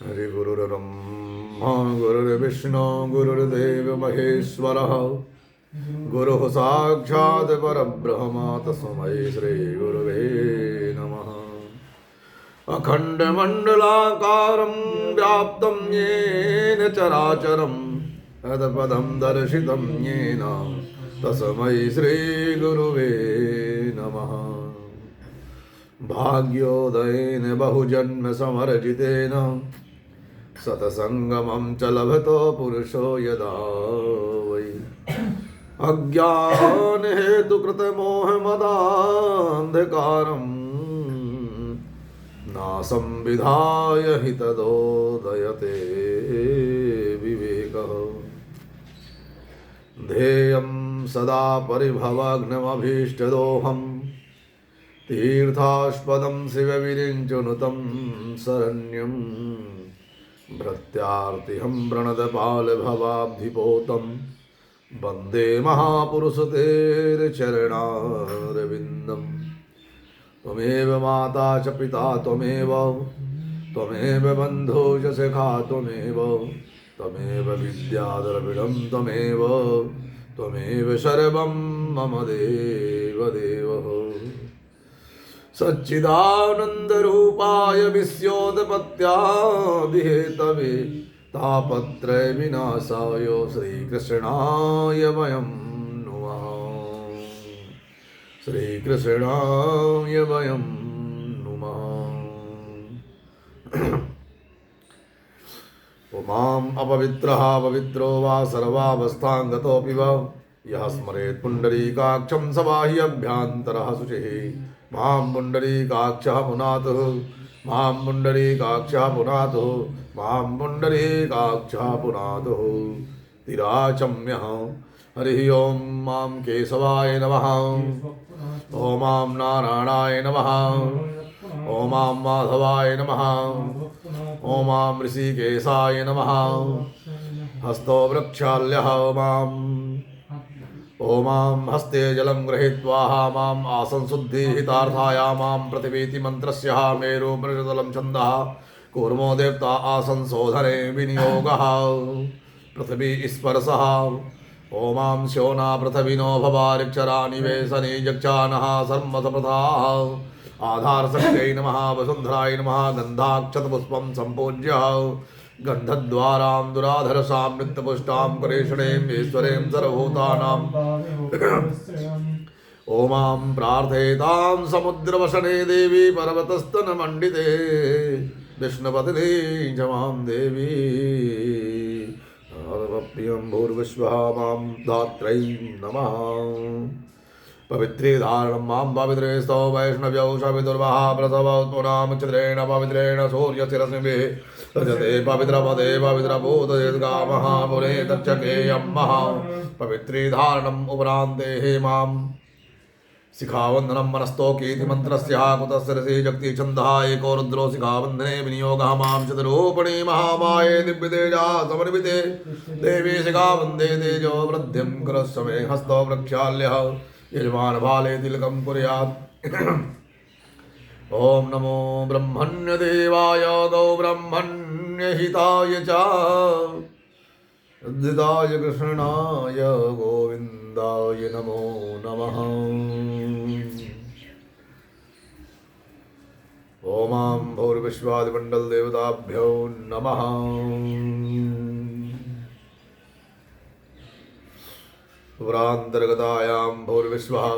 हरि गुरुर्ब्रह्मा गुरुर्विष्णु गुरुर्देव महेश्वरः गुरुः साक्षात् परब्रह्म तस्मै श्री गुरुवे नमः। अखण्डमण्डलाकारं व्याप्तं येन चराचरं तत्पदं दर्शितं येन तस्मै श्री गुरुवे नमः। भाग्योदयेन बहुजन्म समर्जितेन सतसंगमं च लभतो पुरुषो यदा वै अज्ञानहेतुकृतमोहमदान्धकारं नासं विधाय हि तदोदयते विवेकः। ध्येयं सदा परिभवग्नमभीष्टदोहम् तीर्थास्पदं शिवविरिञ्चनुतं शरण्यं भृत्यार्तिहं प्रणतपालभवाब्धिपोतं वन्दे महापुरुषतेर्चरणारविन्दं। त्वमेव माता च पिता त्वमेव बन्धो च सखा त्वमेव विद्याद्रविडं त्वमेव सर्वं मम देवदेवः। सच्चिदानन्दरूपाय विश्वोत्पत्त्यादिहेतवे तापत्रय विनाशाय श्रीकृष्णाय वयं नुमः। श्रीकृष्णाय वयं नुमः। उमाम् अपवित्रः पवित्रो वा सर्वावस्थां गतोऽपि वा यः स्मरेत् पुण्डरीकाक्षं स बाह्य अभ्यन्तरः शुचिः। मां पुण्डरीकाक्षः पुनातुः मां पुण्डरीकाक्षः पुनातुः मां पुण्डरीकाक्षः पुनातुः। तिराचम्यः हरिः ॐ मां केशवाय नमः। ॐ मां नारायणाय नमः। ॐ मां माधवाय नमः। ॐ मां ऋषिकेशाय नमः। हस्तो वृक्षाल्यः मां ओमां हस्ते जलं गृहीत्वा माम् आसंशुद्धिहितार्थाय मां प्रतिवीति मन्त्रस्य मेरुपरिषदलं छन्दः कूर्मो देवता आसंशोधने विनियोगः पृथिवी स्पर्शः। ओमां शोना पृथिविनो भवारिक्षरा निवेशने यक्षानः सर्मसप्रथाः आधारशक्त्यै नमः। वसुन्धराय नमः। गन्धाक्षतपुष्पं सम्पूज्य गन्धद्वारां दुराधरसां नित्यपुष्टां करेषणीं ईश्वरीं सर्वभूतानां ओमां प्रार्थयेतां समुद्रवसने देवी पर्वतस्तनमण्डिते विष्णुपतिने च मां देवी प्रियं भूर्विश्वः मां धात्रै नमः। पवित्रे धारणं मां पवित्रे स्तौ वैष्णव्यौ सविदुर्वः प्रसवोत्पुनामुचित्रेण पवित्रेण सूर्यशिरसिभिः रजते पवित्रपदे पवित्रभूतदीर्घामः पुरे तच्चकेयं महा। पवित्रे धारणम् उपरान्ते हे मां शिखावन्दनं मनस्तोकीति मन्त्रस्य कुतस्य रसे जगति छन्दः एको रुद्रो शिखावन्दने विनियोगः मां चतुरूपिणी महामाये दिव्यतेजा समन्विते देवी शिखावन्दे तेजो वृद्धिं कुरस्व मे। हस्तो प्रक्षाल्यः यजमान भाले तिलकं कुर्यात्। ओम नमो ब्रह्मण्यदेवाय गौ ब्रह्मण्यहिताय च उद्धिताय कृष्णाय गोविन्दाय नमो नमः। ओमां भूर्विश्वादिमण्डलदेवताभ्यो नमः। पुरान्तर्गतायां भूर्विश्वः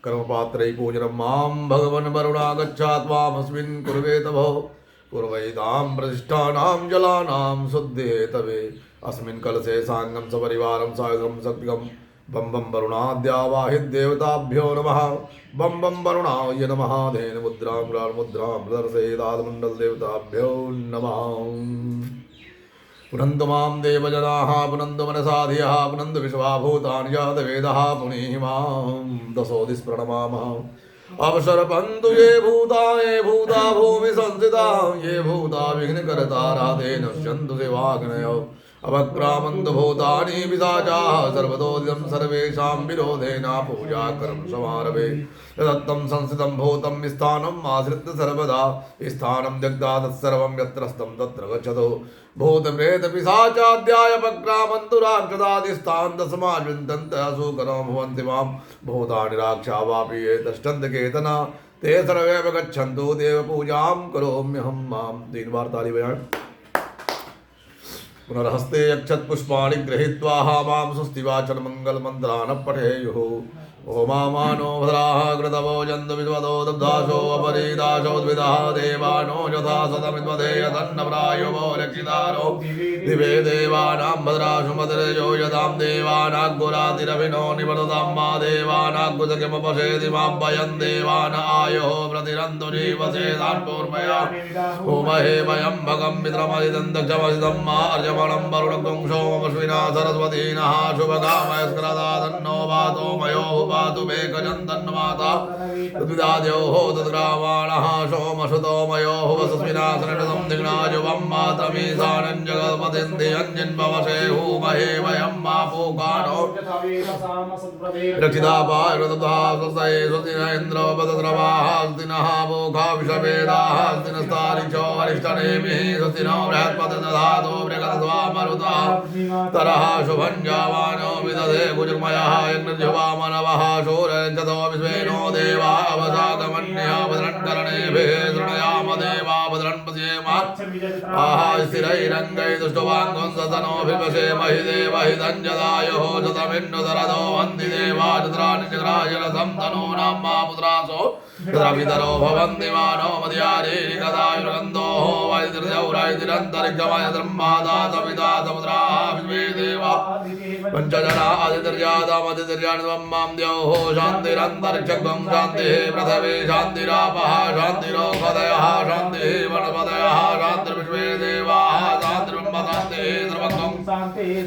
कर्मपात्रै पूजनं मां भगवन् वरुणा गच्छात्वामस्मिन् कुर्वेतभो कुर्वैतां प्रतिष्ठानां जलानां शुद्धिहेतवे अस्मिन् कलशे साङ्गं सपरिवारं सायुधं शक्तिकं बं बं वरुणाद्यावाहिदेवताभ्यो नमः। बं बं वरुणाय नमः। धेनुमुद्रां मुद्रां प्रदर्शयेदात्मण्डलदेवताभ्यो नमः। पुनन्तु मां देवजनाः पुनन्तु मनसाधियः पुनन्तु विश्वाभूतानि जातवेदः पुनीहि मां दशोदिस्प्रणमामः। अवसरपन्तु ये भूता भूमि संस्थिता ये भूता विघ्नकर्ता राधे नश्यन्तु शिवाग्नयो अवक्रामन्तु भूतानि पिशाचाः सर्वतोदितं सर्वेषां विरोधेन पूजा कर्म समारभे तदत्तं संस्थितं भूतं स्थानम् आश्रित्य सर्वदा स्थानं जग्दा तत्सर्वं यत्रस्तं तत्र गच्छतु भूतप्रेतपिशाचाद्यायपक्रामन्तु राक्षसादिस्थान् दशमाविन्दन्तः सुकरो भवन्ति मां भूतानि राक्षा वापि ये तिष्ठन्ति केतना ते सर्वे गच्छन्तु देवपूजां करोम्यहं मां 3 बार ताली बजाएं पुनर्हस्ते यक्षत्पुष्पाणि गृहीत्वा मां स्वस्तिवाचन मङ्गलमन्त्रान् पठेयुः ओमामानो भद्राः कृतवो जन्तु विद्वदो दब्धाशो अपरीदाशो द्विदः देवानो यथा सतमिद्वदे यदन्नप्रायो वो रक्षितारो दिवे देवानां भद्राशु मतिरजो यदां देवानाग्गुरातिरभिनो निवर्ततां मा देवानाग्गुजकिमपशेति मां भयं देवान आयो प्रतिरन्तु जीवसेदान् पूर्वया उमहे वयं भगं मित्रमदितं दक्षमसितं मा अर्जमणं वरुणगुं सोमश्विना सरस्वतीनः शुभकामयस्क्रदा तन्नो वातो मयो पातु मेघजन्तन्माता तद्विदाद्योः तद्ग्रावाणः सोमसुतोमयोः वसस्मिनासनृतं दिग्नाजुवं मातमीसानं जगत्पतिन्दियञ्जिन्भवसे हूमहे वयं मा पूकानो रक्षितापायुरतः स्वसये स्वस्तिन इन्द्रोपतद्रवाः स्वस्तिनः पूका विषवेदाः स्वस्तिनस्तारिक्षो वरिष्ठनेमिः स्वस्तिनो बृहत्पतिदधातो बृहत्वा मरुतः तरः शुभं जावानो विदधे कुजमयः यज्ञजुवामनवः शूरञ्चतो विश्वेनो देवा अवसागमन्या भद्रन्करणेभिः शृणयाम देवा भद्रन् पश्येम स्थिरैरङ्गै दुष्टवाङ्गं सतनोभिपशेमहि देवहितं जदायुः शतमिन्नुतरदो वन्ति देवा चत्राणि चक्रायरथं तनूनां मा पुत्रासो पितरो भवन्ति मानो मदयारेणि कदायुर्गन्धोः वैतिर्यौरैतिरन्तरिक्षमयद्रह्मादा सविता समुद्राः विश्वे देवा पञ्चजना आदितिर्जातमदितिर्याणित्वं मां द्यौः शान्तिरन्तरिक्षं शान्तिः पृथिवी शान्तिरापः शान्तिरोषधयः शान्तिः वनस्पतयः शान्तिर्विश्वे देवाः शान्तिर्ब्रह्म शान्तिः सर्वं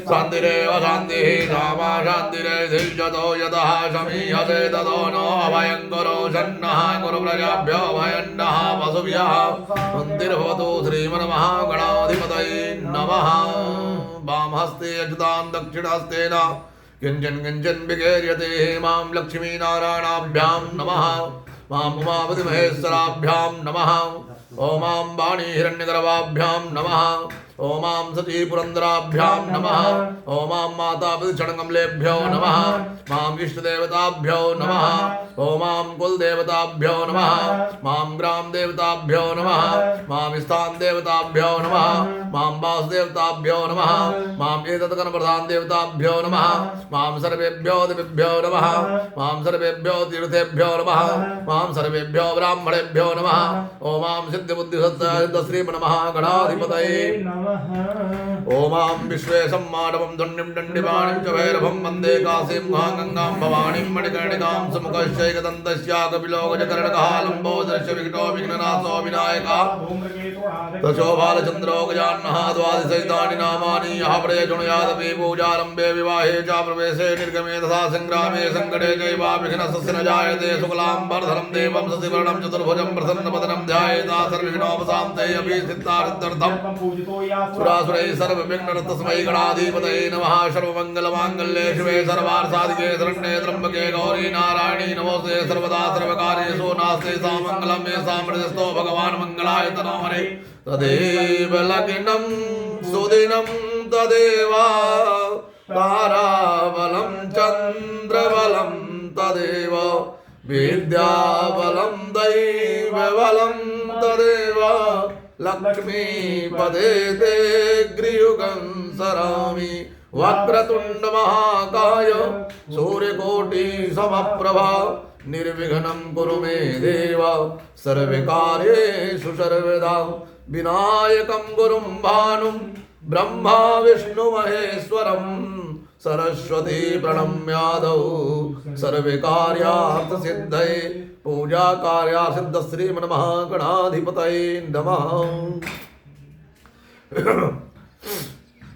शान्तिरेव शान्तिः रामा शान्तिरेधिर्जतो यतः शमीहसे ततो नो अभयं कुरु शन्नः कुरु प्रजाभ्यो भयन्नः वसुभ्यः शान्तिर्भवतु श्रीमन्महागणाधिपतये नमः वामहस्ते यजतां दक्षिणहस्तेन किञ्चिन् किञ्चिन् विकीर्यते मां लक्ष्मीनारायणाभ्यां नमः मां उमापतिमहेश्वराभ्यां नमः ॐ मां वाणी हिरण्यगर्भाभ्यां नमः ॐ मां सती पुरन्दराभ्यां नमः ॐ मां मातापितृचरणकमलेभ्यो नमः मां इष्टदेवताभ्यो नमः ॐ मां कुलदेवताभ्यो नमः मां ग्रामदेवताभ्यो नमः मां स्थानदेवताभ्यो नमः मां वासुदेवताभ्यो नमः मां एतत्कर्मप्रधानदेवताभ्यो नमः मां सर्वेभ्यो देवेभ्यो नमः मां सर्वेभ्यो तीर्थेभ्यो नमः मां सर्वेभ्यो ब्राह्मणेभ्यो नमः ॐ मां सिद्धिबुद्धिसत्तासिद्धश्रीमन्महागणाधिपतये ओमां विश्वेशं मानवं दण्डिं दण्डिपाणिं च भैरवं वन्दे काशीं गङ्गां भवानीं मणिकर्णिकां सुमुखश्चैकदन्तस्या कपिलोकजकर्णकः लम्बोदरस्य विघ्नो विघ्ननाशो विनायकः तशो बालचन्द्रो गजाननः द्वादशैतानि नामानि यः प्रयशृणुयादपि पूजारम्भे विवाहे च प्रवेशे निर्गमे तथा सङ्ग्रामे सङ्कटे चैवा विघ्नस्य न जायते शुक्लाम्बरधरं देवं शशिवर्णं चतुर्भुजं प्रसन्नवदनं ध्यायेत् सर्वविघ्नोपशान्तये अपि सिद्धार्थर्थं सुरासुरैः सर्वविघ्नहरतस्मै गणाधिपतये नमः सर्वमङ्गलमाङ्गल्ये शिवे सर्वार्थसाधिके शरण्ये त्र्यम्बके गौरी नारायणी नमोऽस्ते सर्वदा सर्वकार्येषु नास्ते सामङ्गलं मे सामृतस्थो भगवान् मङ्गलाय तनो हरे तदेव लग्नं सुदिनं तदेव ताराबलं चन्द्रबलं तदेव विद्याबलं दैवबलं तदेव लक्ष्मीपदे ते गृयुगं सरामि वक्रतुण्ड महाकाय सूर्यकोटि समप्रभा निर्विघ्नं कुरु मे देव सर्वकार्येषु सर्वदा विनायकं गुरुं भानुं ब्रह्मा विष्णु महेश्वरं सरस्वती प्रणम्यादौ सर्वकार्यार्थ सिद्धये पूजा कार्या सिद्ध श्रीमन्महागणाधिपतये नमः।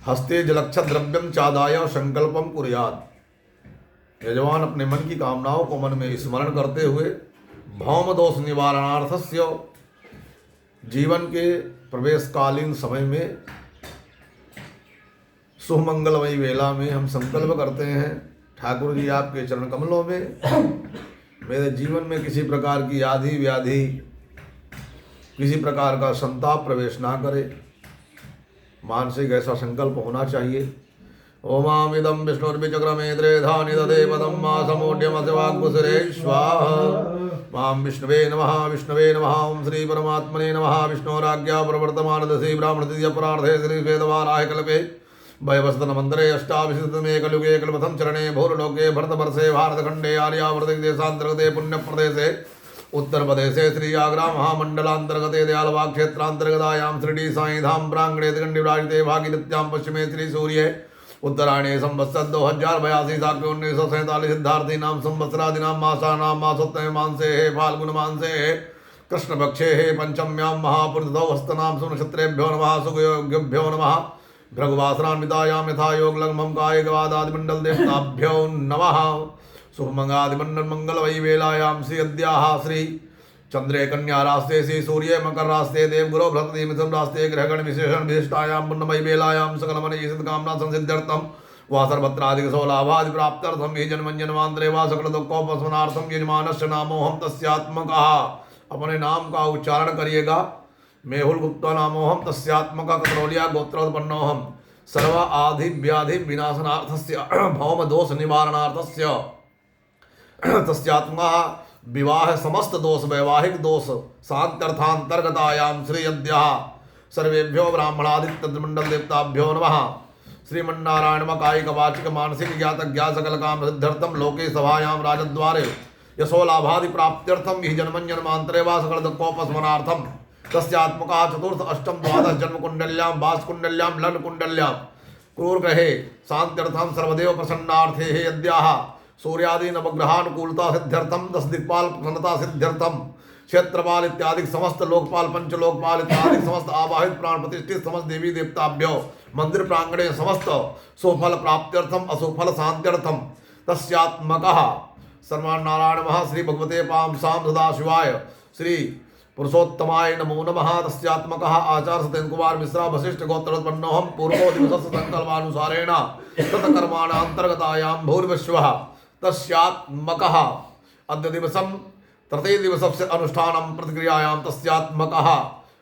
हस्ते जलक्षत द्रव्यम चादाय संकल्पम कुर्यात्। यजमान अपने मन की कामनाओं को मन में स्मरण करते हुए भौम दोष निवारणार्थस्य जीवन के प्रवेशकालीन समय में सुमंगलमयी वेला में हम संकल्प करते हैं ठाकुर जी आपके चरण कमलों में मेरे जीवन में किसी प्रकार की आदि व्याधि किसी प्रकार का संताप प्रवेश ना करे। मानसिक ऐसा संकल्प होना चाहिए। ओमाम इदम विष्णुर्विचक्रमे त्रेधा निदधे पदम मा समूढ़्यमसवाग्मुसरे स्वाहा। मां विष्णवे नमः ओं श्री परमात्मने नमः। विष्णोराज्ञा प्रवर्तमानदसि ब्राह्मणतिथि अपरार्धे श्री वेदवाराय कल्पे भयवस्तनमन्त्रे अष्टाविंशतितमे कलियुगे कल्पथं चरणे भूर्लोके भरतवर्षे भारतखण्डे आर्यावर्ते देशान्तर्गते पुण्यप्रदेशे उत्तरप्रदेशे श्री आग्रा महामण्डलान्तर्गते दयालबाग क्षेत्रान्तर्गतायां शिरडी साईधाम प्राङ्गणे त्रिकण्डिविराजिते भागीरथ्यां पश्चिमे श्री सूर्ये उत्तरायणे संवत्सर 2082 साक्य 1947 सिद्धार्थी नाम संवत्सरादिनाम मासानाम मासोत्तमे मांसे है फाल्गुन मांसे है कृष्ण पक्षे है पंचम्यां महापुरुषो हस्तनाम सुनक्षत्रेभ्यो नमः सुयोग्यभ्यो नमः भृगुवासनान्वितायां यथा योग लग्मं कायिकवादादिमण्डल देवताभ्यो नमः। शुभमंगादिमण्डल मंगल वै वेलायां श्री अद्याः श्री चंद्रे कन्या रास्ते श्री सूर्य मकर रास्ते देवगुरो बृहस्पति मिथुन रास्ते ग्रहगण विशेषण विशिष्टायां पुण्यमयी वेलायां सकलमनईषित कामना संसिद्ध्यर्थम वा सर्वत्राधिक सौलाभादि प्राप्त्यर्थम ये जन्मंजन्मांतरे वा सकल दुखोपशमनार्थम यजमानस्य नामोहम तस्यात्मकः। अपने नाम का उच्चारण करिएगा। मेहुल गुप्ता नामोहम तस्यात्मकः कतरौलिया गोत्रोत्पन्नोहम सर्व आदि व्याधि विनाशनार्थस्य भौम दोष निवारणार्थस्य तस्यात्मकः। विवाह समस्त दोष वैवाहिक दोष शांत्यर्थांतर्गतायां श्री अद्याः सर्वेभ्यो ब्राह्मणादित्यमंडल देवताभ्यो नमः। श्रीमन्नारायण कायिक वाचिक मानसिक ज्ञात ज्ञात सकल काम सिद्ध्यर्थम लोके सभायां राजद्वारे यशोलाभादि प्राप्त्यर्थम हि जन्मंजन्मांतरे वा सकल दुखोपशमनार्थम तस्यात्मकः। चतुर्थ अष्टम द्वादश जन्म कुंडल्यां वास कुंडल्यां लग्न कुंडल्यां क्रूर ग्रहे शांत्यर्थम सर्वदेव प्रसन्नार्थे हे अद्याः सूर्यादि नवग्रहानुकूलता सिद्ध्यर्थम 10 दिक्पाल प्रसन्नता सिद्ध्यर्थम क्षेत्रपाल इत्यादि समस्त लोकपाल पंचलोकपाल इत्यादि समस्त आवाहित प्राण प्रतिष्ठित समस्त देवी देवताभ्यो मंदिर प्रांगणे समस्त सुफल प्राप्त्यर्थम असुफल शांत्यर्थम तस्यात्मकः। सर्वनारायण महा श्री भगवते पाम साम सदाशिवाय श्री पुरुषोत्तमाय नमो नमः। तस्यात्मकः। आचार्य सत्येन्द्र कुमार मिश्रा वशिष्ठ गोत्रोत्पन्नोहम पूर्वो दिवसस्य संकल्पानुसारेण तत्कर्माणान्तर्गतायां भूर्विश्वः तस्यात्मकः। अद्य दिवसं तृतीय दिवसस्य अनुष्ठानं प्रतिक्रियायां तस्यात्मकः।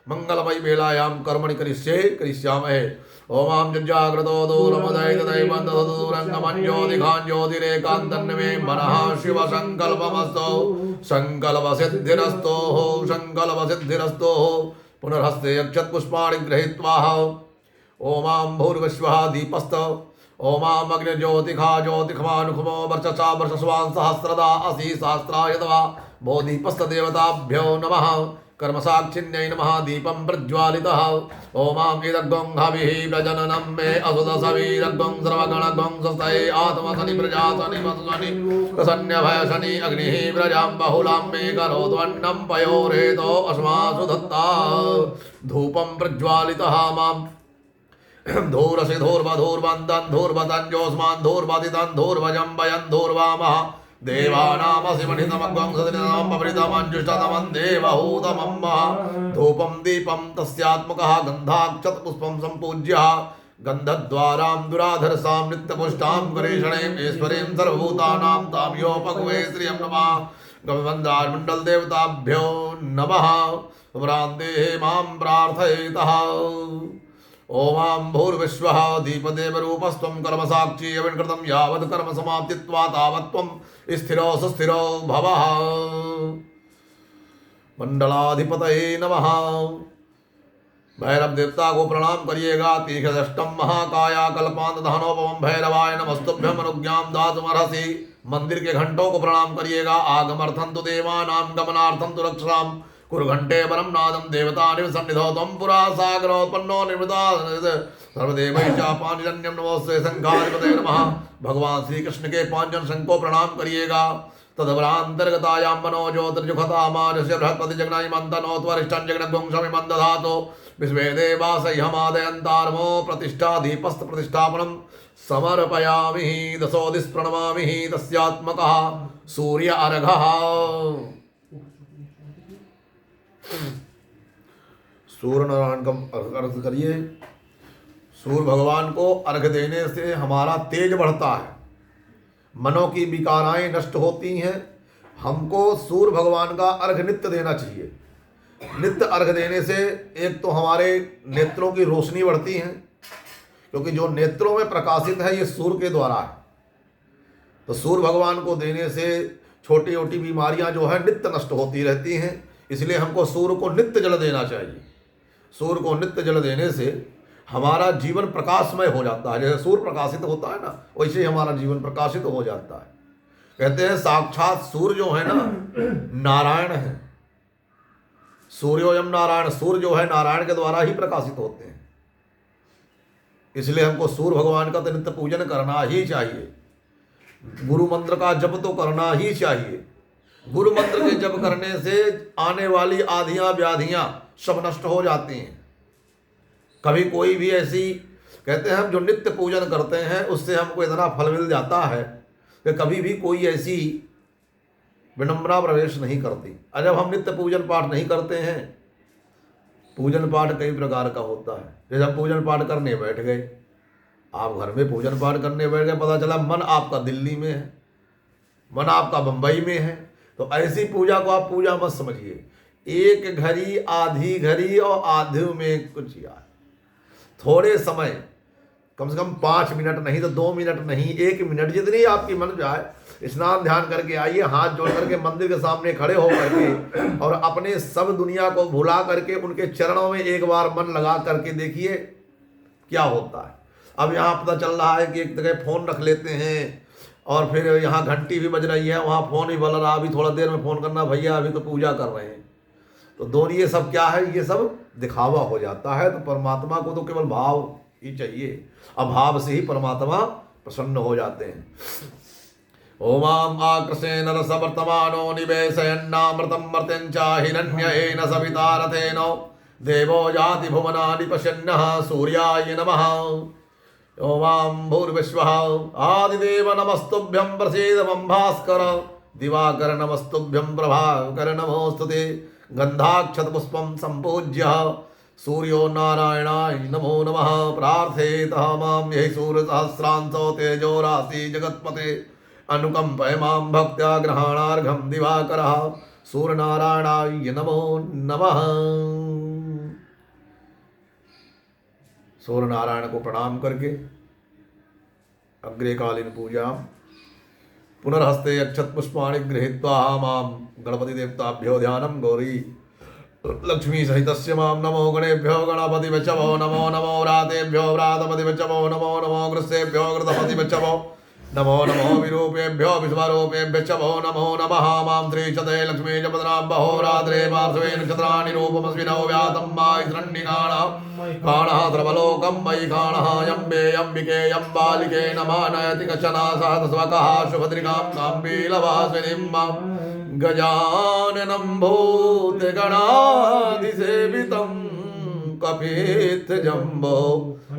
मंगलमयी वेलायां कर्मणि करिष्यामहे। ओमां जज्जाग्रतो दूरमदैतदैवन्ददूरङ्गमञ्ज्योतिखाञ्ज्योतिरेकान्तन्मे मनः शिवसङ्कल्पमस्तु सङ्कल्पसिद्धिरस्तु पुनर्हस्ते यक्षत्पुष्पाणि गृहीत्वा ओमां भूर्विश्वः दीपस्त ओमां अग्निज्योतिखा ज्योतिखमानुखमो वर्चसा वर्षस्वान् सहस्रदा असि सहस्रायतवा भो दीपस्तदेवताभ्यो नमः। कर्मसाक्षिण्यै नमः। दीपं प्रज्वालितः ओमां इदग्गोङ्घभिः प्रजननं मे असुदसवीरग्गों सर्वगणगों स्वस्तये आत्मशनि प्रजाशनि वसुशनि प्रसन्नभयशनि अग्निः प्रजां बहुलां मे करोत्वन्नं पयोरेतो अस्मासु दत्ता। धूपं प्रज्वालितः मां धूरसि धूर्वधूर्वन्दन् धूर्वतञ्जोऽस्मान् धूर्वदितं धूर्वजं वयं धूर्वामः देवानामसिमणितमग्वं सदनितममृतमञ्जुषतमं देवहूतमं धूपं दीपं तस्यात्मकः। गन्धाक्षतपुष्पं सम्पूज्य गन्धद्वारां दुराधरसां नित्यपुष्टां करेषणीं ईश्वरीं सर्वभूतानां तां योपक्वे श्रियं नमः। गविवन्दारमण्डल देवताभ्यो नमः। वरान्ते मां प्रार्थयेतः। ओमां भूर्विश्वः दीपदेवरूपस्त्वं कर्मसाक्षी अविकृतं यावत् कर्म समाप्तित्वा तावत्त्वं स्थिरो सुस्थिरो भवः। मंडलाधिपतये नमः। भैरव देवता को प्रणाम करिएगा। तीर्थदष्टम महाकाया कल्पांत धानोपम भैरवाय नमस्तुभ्यं अनुज्ञां दातुमर्हसि। मंदिर के घंटों को प्रणाम करिएगा। आगमर्थं तु देवानां गमनार्थं तु रक्षसां कुरुघंटे परम नादम देवता निसन्निधौ त्वं पुरा सागरोत्पन्नो निर्मृता सर्वदेवैश्च पांचजन्यं नमोस्ते शंखाधिपतये नमः। भगवान श्री कृष्ण के पांचजन शंख को प्रणाम करिएगा। तदवरांतर्गतायां मनोज्योतिर्जुखतामानस्य बृहस्पति जगनाय मंतनोत्वरिष्ठं जगन्गुंसमिमं दधातु विश्वे देवासह्यमादयन्तारमो प्रतिष्ठा दीपस्थ प्रतिष्ठापनं समर्पयामि। दशोदिस् प्रणमामि तस्यात्मकः। सूर्य अर्घः। सूर्य नारायण का अर्घ करिए। सूर्य भगवान को अर्घ देने से हमारा तेज बढ़ता है, मनों की विकाराएं नष्ट होती हैं। हमको सूर्य भगवान का अर्घ नित्य देना चाहिए। नित्य अर्घ देने से एक तो हमारे नेत्रों की रोशनी बढ़ती है, क्योंकि जो नेत्रों में प्रकाशित है ये सूर्य के द्वारा है। तो सूर्य भगवान को देने से छोटी छोटी बीमारियां जो है नित्य नष्ट होती रहती हैं। इसलिए हमको सूर्य को नित्य जल देना चाहिए। सूर्य को नित्य जल देने से हमारा जीवन प्रकाशमय हो जाता है। जैसे सूर्य प्रकाशित होता है ना, वैसे ही हमारा जीवन प्रकाशित हो जाता है। कहते हैं साक्षात सूर्य जो है ना नारायण है। सूर्योयम नारायण, सूर्य जो है नारायण के द्वारा ही प्रकाशित होते हैं। इसलिए हमको सूर्य भगवान का तो नित्य पूजन करना ही चाहिए। गुरु मंत्र का जप तो करना ही चाहिए। गुरु मंत्र के जप करने से आने वाली आधियां व्याधियां सब नष्ट हो जाती हैं। कभी कोई भी ऐसी, कहते हैं हम जो नित्य पूजन करते हैं उससे हमको इतना फल मिल जाता है कि कभी भी कोई ऐसी विडंबना प्रवेश नहीं करती। और जब हम नित्य पूजन पाठ नहीं करते हैं, पूजन पाठ कई प्रकार का होता है। जैसे हम पूजन पाठ करने बैठ गए, आप घर में पूजन पाठ करने बैठ गए, पता चला मन आपका दिल्ली में है, मन आपका बंबई में है। तो ऐसी पूजा को आप पूजा मत समझिए। एक घड़ी, आधी घड़ी और आधे में कुछ यार थोड़े समय, कम से कम 5 मिनट नहीं तो 2 मिनट नहीं, 1 मिनट, जितनी आपकी मन जाए, स्नान ध्यान करके आइए, हाथ जोड़ करके मंदिर के सामने खड़े हो करके और अपने सब दुनिया को भुला करके उनके चरणों में एक बार मन लगा करके देखिए क्या होता है। अब यहाँ पता चल रहा है कि एक जगह फ़ोन रख लेते हैं और फिर यहाँ घंटी भी बज रही है, वहाँ फ़ोन भी बज रहा, अभी थोड़ा देर में फ़ोन करना, भैया अभी तो पूजा कर रहे हैं। तो दोनों ये सब क्या है, ये सब दिखावा हो जाता है। तो परमात्मा को तो केवल भाव ही चाहिए, अभाव से ही परमात्मा प्रसन्न हो जाते हैं। ओमाम आकृषेण रसवर्तमानो निवेशयन्नामृतं मर्त्यञ्च हिरण्येन सविता रथेन देवो याति भुवनानि पश्यन्नः सूर्याय नमः। ओमां भूर्विश्वः आदिदेव नमस्तुभ्यं प्रसीद मम भास्कर दिवाकर नमस्तुभ्यं प्रभाकर नमोस्तुते गंधाक्षत पुष्पं संपूज्य सूर्यो नारायणाय नमो नमः। प्रार्थेतः मां यहि सूर्यसहस्रांशो तेजो राशि जगत्पते अनुकंपय मां भक्त्या ग्रहणार्घं दिवाकरः सूर्यनारायणाय नमो नमः। सूर्य नारायण को प्रणाम करके अग्रेकालीन पूजा पुनर्हस्ते अक्षत पुष्पाणि गृहीत्वा मां गणपति देवताभ्यो ध्यानं गौरी लक्ष्मी सहितस्य मां नमो गणेभ्यो गणपति वचवो नमो नमो व्रातेभ्यो व्रातपति वचवो नमो नमो गृत्सेभ्यो गृतपति वचवो नमो नमो विरूपेभ्यो विश्वरूपेभ्यो चवो नमो नमः। मां श्रीचते लक्ष्मी जपदनां बहोरात्रे पार्श्वे नक्षत्राणि रूपमस्मिनो व्यातं मायि काणः सर्वलोकं मयि काणः यम्बे यम्बिके यम्बालिके नमः नयति कचना सहस्रवकः शुभद्रिकां काम्बीलवासिनीं मां गजाननं भूतगणाधिसेवितं कपित्थजम्बो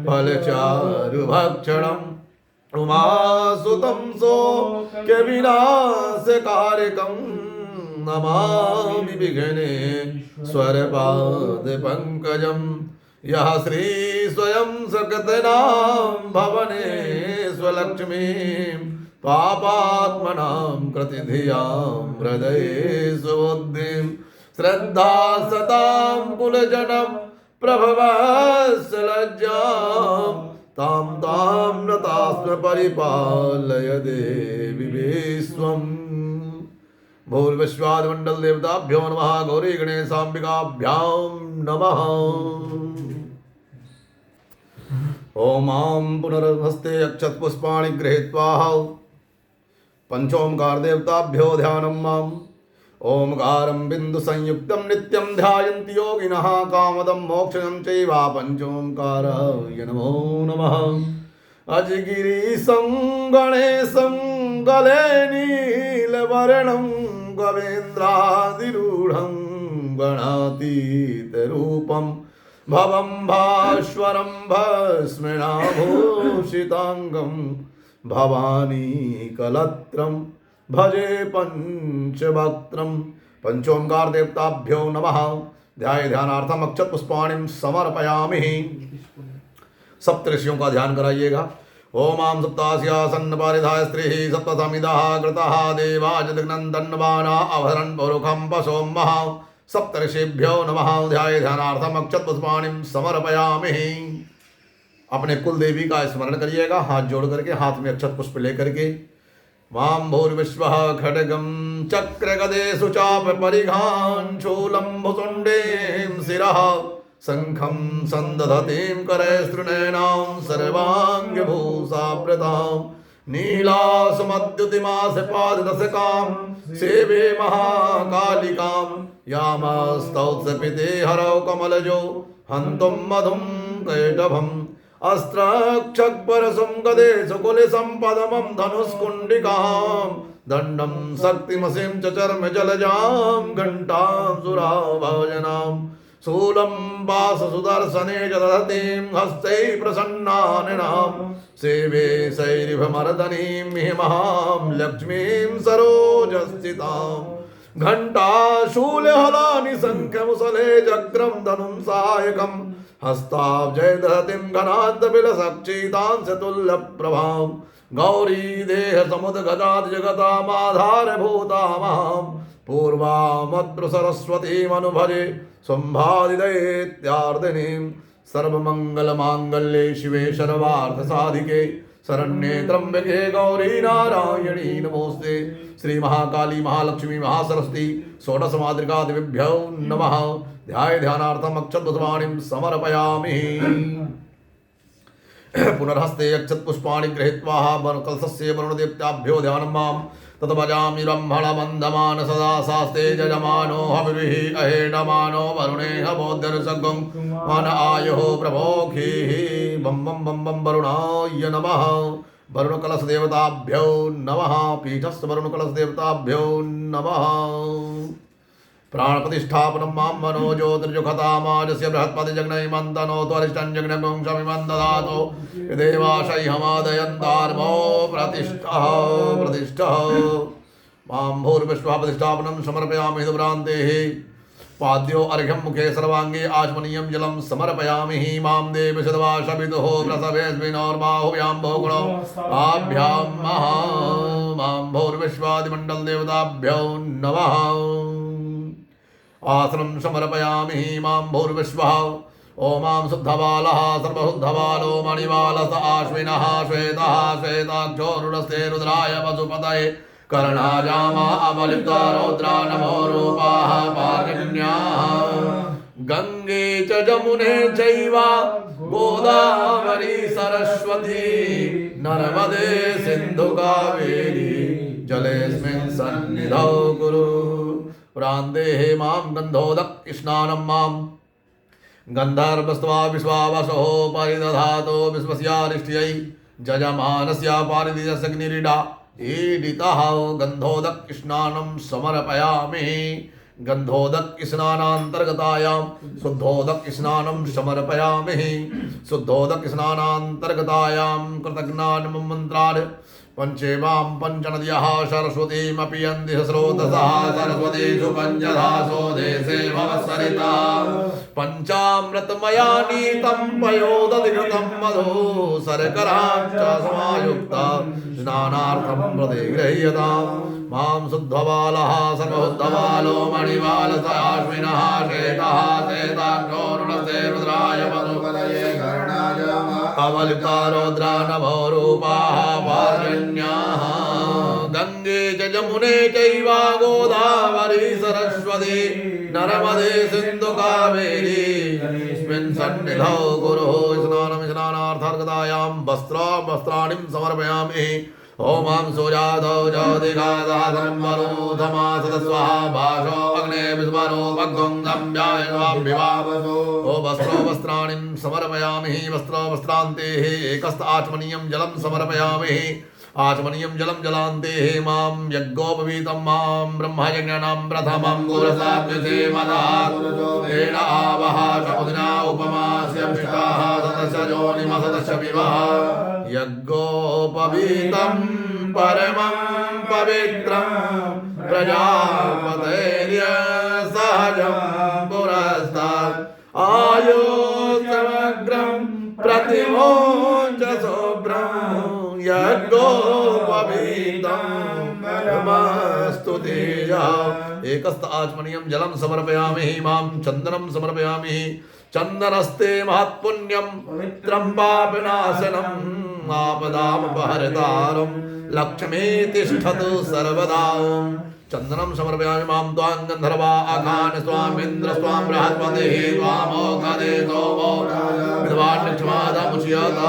फलचारुभक्षणम् उमासुतं शोकविनाशकारकं नमामि विघ्नेश्वरपादपङ्कजं यः श्री स्वयं सकतनां भवने स्वलक्ष्मीं पापात्मनां कृतिधियां हृदये सुबुद्धिं श्रद्धा सतां कुलजनं प्रभवत्सलज्जां तां तां नतास्म परिपालय देवी विश्वम्। भूर्विश्वादिमण्डल देवताभ्यो नमः। गौरी गणेशाम्बिकाभ्यां नमः। ओमां पुनर्हस्ते अक्षत पुष्पाणि गृहीत्वा पंचोमकार देवताभ्यो ध्यानं माम् ओमकारं बिंदु संयुक्तं नित्यं ध्यायन्ति योगिनः कामदं मोक्षं चैवा पंचोमकाराय नमो नमः। अजगिरीशं गणेशं गले नीलवर्णं गवेन्द्रादिरूढं गणातीतरूपं भवं भास्वरं भस्मनाभूषितांगं भवानी कलत्रं भजे पंचवक्त्रं। पंचोमकार देवताभ्यो नमः। ध्याय ध्यानार्थम अक्षत पुष्पाणिं समर्पयामि। सप्तऋषियों का ध्यान कराइएगा। ओम आम सप्तास्यासन्न पारिधाय स्त्री सप्तसमिदः कृतः देवा जगनन्दन्वाना अवहरन् पौरुखं पशों महा सप्तऋषिभ्यो नमः। ध्याये ध्यानार्थम अक्षत पुष्पाणिं समर्पयामि। अपने कुल देवी का स्मरण करिएगा, हाथ जोड़ करके, हाथ में अक्षत पुष्प लेकर के। मां भूर्विश्वः खड्गं चक्रगदेषु चाप परिघान् शूलं भुसुण्डीं शिरः शङ्खं सन्दधतीं करैस्तृणेनां सर्वाङ्गभूषावृतां नीलासमद्युतिमासपाददशकां सेवे महाकालिकां यामस्तौत्सपिते हरौ कमलजो हन्तुं मधुं कैटभम् अस्त्रक्षक्परसुं गदेषु कुलिसम्पदमं धनुष्कुण्डिकां दण्डं शक्तिमसिं च चर्म जलजां घण्टां सुराभाजनां शूलं पाशसुदर्शने च दधतीं हस्तैः प्रसन्नानिनां सेवे शैरिभमर्दनीं हिमहां लक्ष्मीं सरोजस्थिताम् घंटा शूलहलानि शङ्खमुसले चक्रं धनुं सायकं हस्ताब्जै दहतिं घनाद्दबिलसक्षितांशतुल्यप्रभां गौरी देहसमुद्गजात् जगतामाधारभूतामां पूर्वामत्र सरस्वतीमनुभजे सम्भादिदैत्यार्दिनीं सर्वमङ्गलमाङ्गल्ये शिवे सर्वार्थसाधिके शरण्ये त्र्यंबके गौरी नारायणी नमोस्ते। श्री महाकाली महालक्ष्मी महासरस्वती षोडशमातृका देवीभ्यो नमः। ध्याये ध्यानार्थम अक्षत पुष्पाणिं समर्पयामि। पुनर्हस्ते अक्षत पुष्पाणि गृहीत्वा कलशस्य वरुणदेवताभ्यो ध्यानं मां ततभजामि ब्रह्मणमन्दमान सदा शास्ते जजमानो हविः अहेडमानो वरुणे हवोदर्शगं मन आयुः प्रभोखिः बं बं बं बं वरुणाय नमः। वरुणकलशदेवताभ्यो नमः। पीठस्थ वरुणकलशदेवताभ्यो नमः। प्राणप्रतिष्ठापनं मां मनो ज्योतिर्जुखतामाजस्य बृहत्पतिजग्नैमन्तनो त्वरिष्ठं जग्नगुं शमिमं ददातु देवाशय्यमादयन्तार्मो प्रतिष्ठः प्रतिष्ठः। मां भूर्विश्वः प्रतिष्ठापनं समर्पयामि दुभ्रान्तेः पाद्यो अर्घ्यं मुखे सर्वाङ्गे आचमनीयं जलं समर्पयामि। मां देव शतवाशविदुः प्रसवेऽस्मिन्नोर्बाहुभ्यां बहुगुणो आभ्यां महा। मां भूर्विश्वादिमण्डलदेवताभ्यो नमः। आसनं समर्पयामि। मां भूर्विश्वः ओमां शुद्धबालः सर्वशुद्धबालो मणिबालस आश्विनः श्वेतः श्वेताक्षोरुणस्ते रुद्राय पशुपतये कर्णाजामा अवलिप्ता रौद्रा नमो रूपाः पार्जन्याः। गंगे च जमुने चैव गोदावरी सरस्वती नर्मदे सिन्धु कावेरी जलेऽस्मिन् सन्निधौ कुरु। प्रान्ते मां गन्धोदक स्नानं मां गन्धर्वस्त्वा विश्वावसो परिदधातो विश्वस्यारिष्ट्यै जजमानस्य पारिदिशग्निरीडा ईडितः गन्धोदक स्नानं समर्पयामि। गन्धोदक स्नानान्तर्गतायां शुद्धोदक स्नानं समर्पयामि। शुद्धोदक स्नानान्तर्गतायां कृतज्ञानं मन्त्रान् पंचेमां पंचनद्यः सरस्वतीमपि यन्ति स्रोतसः सरस्वतीषु पञ्चधासो देशे भवत्सरिता पञ्चामृतमया नीतं पयोदधिकृतं मधु शर्कराच्च समायुक्ता स्नानार्थं प्रतिगृह्यताम्। मां शुद्धबालः सर्वशुद्धबालो मणिबालस आश्विनः श्वेतः श्वेताक्षोरुणस्ते रुद्राय मधुपतये अवलिप्ता रौद्रा नमो रूपाः पार्जन्याः। गंगे च जमुने चैव गोदावरी सरस्वती नर्मदे सिन्धु कावेरी जलेऽस्मिन् सन्निधौ कुरु। स्नानार्थार्गतायां वस्त्राणि समर्पयामि। ओमां सूर्यादौ ज्योतिघादाधं वरुधमासदस्वः भाषो अग्ने विस्मरो भग्गं गम्यायवाभिवावसो। ओ वस्त्राणि समर्पयामि। वस्त्रान्तेः एकस्त आचमनीयं जलं समर्पयामि। आचमनीयं जलं जलान्तेः मां यज्ञोपवीतं मां ब्रह्मयज्ञानां प्रथमं गुरसाभ्यसे मदातेन आवह शकुदिना उपमास्य पिष्टाः सदस्य योनिमसदस्य विवः यज्ञोपवीतं परमं पवित्रं प्रजापतेर्यसहजं पुरस्तात् आयुः समग्रं प्रतिमोच शुभ्रं यज्ञोपवीतं नमस्तु तेजा। एकस्त आचमनीयं जलं समर्पयामि मां चन्दनं समर्पयामि। चन्दनस्ते महत्पुण्यं पवित्रं पापनाशनं आपदामपहर्तारं लक्ष्मी तिष्ठतु सर्वदा। चंदनम समर्पयामि मां त्वां गन्धर्वा आखान स्वामिन्द्र स्वां बृहस्पतिः त्वामोखदे सोमो विद्वान्क्षमादमुच्यत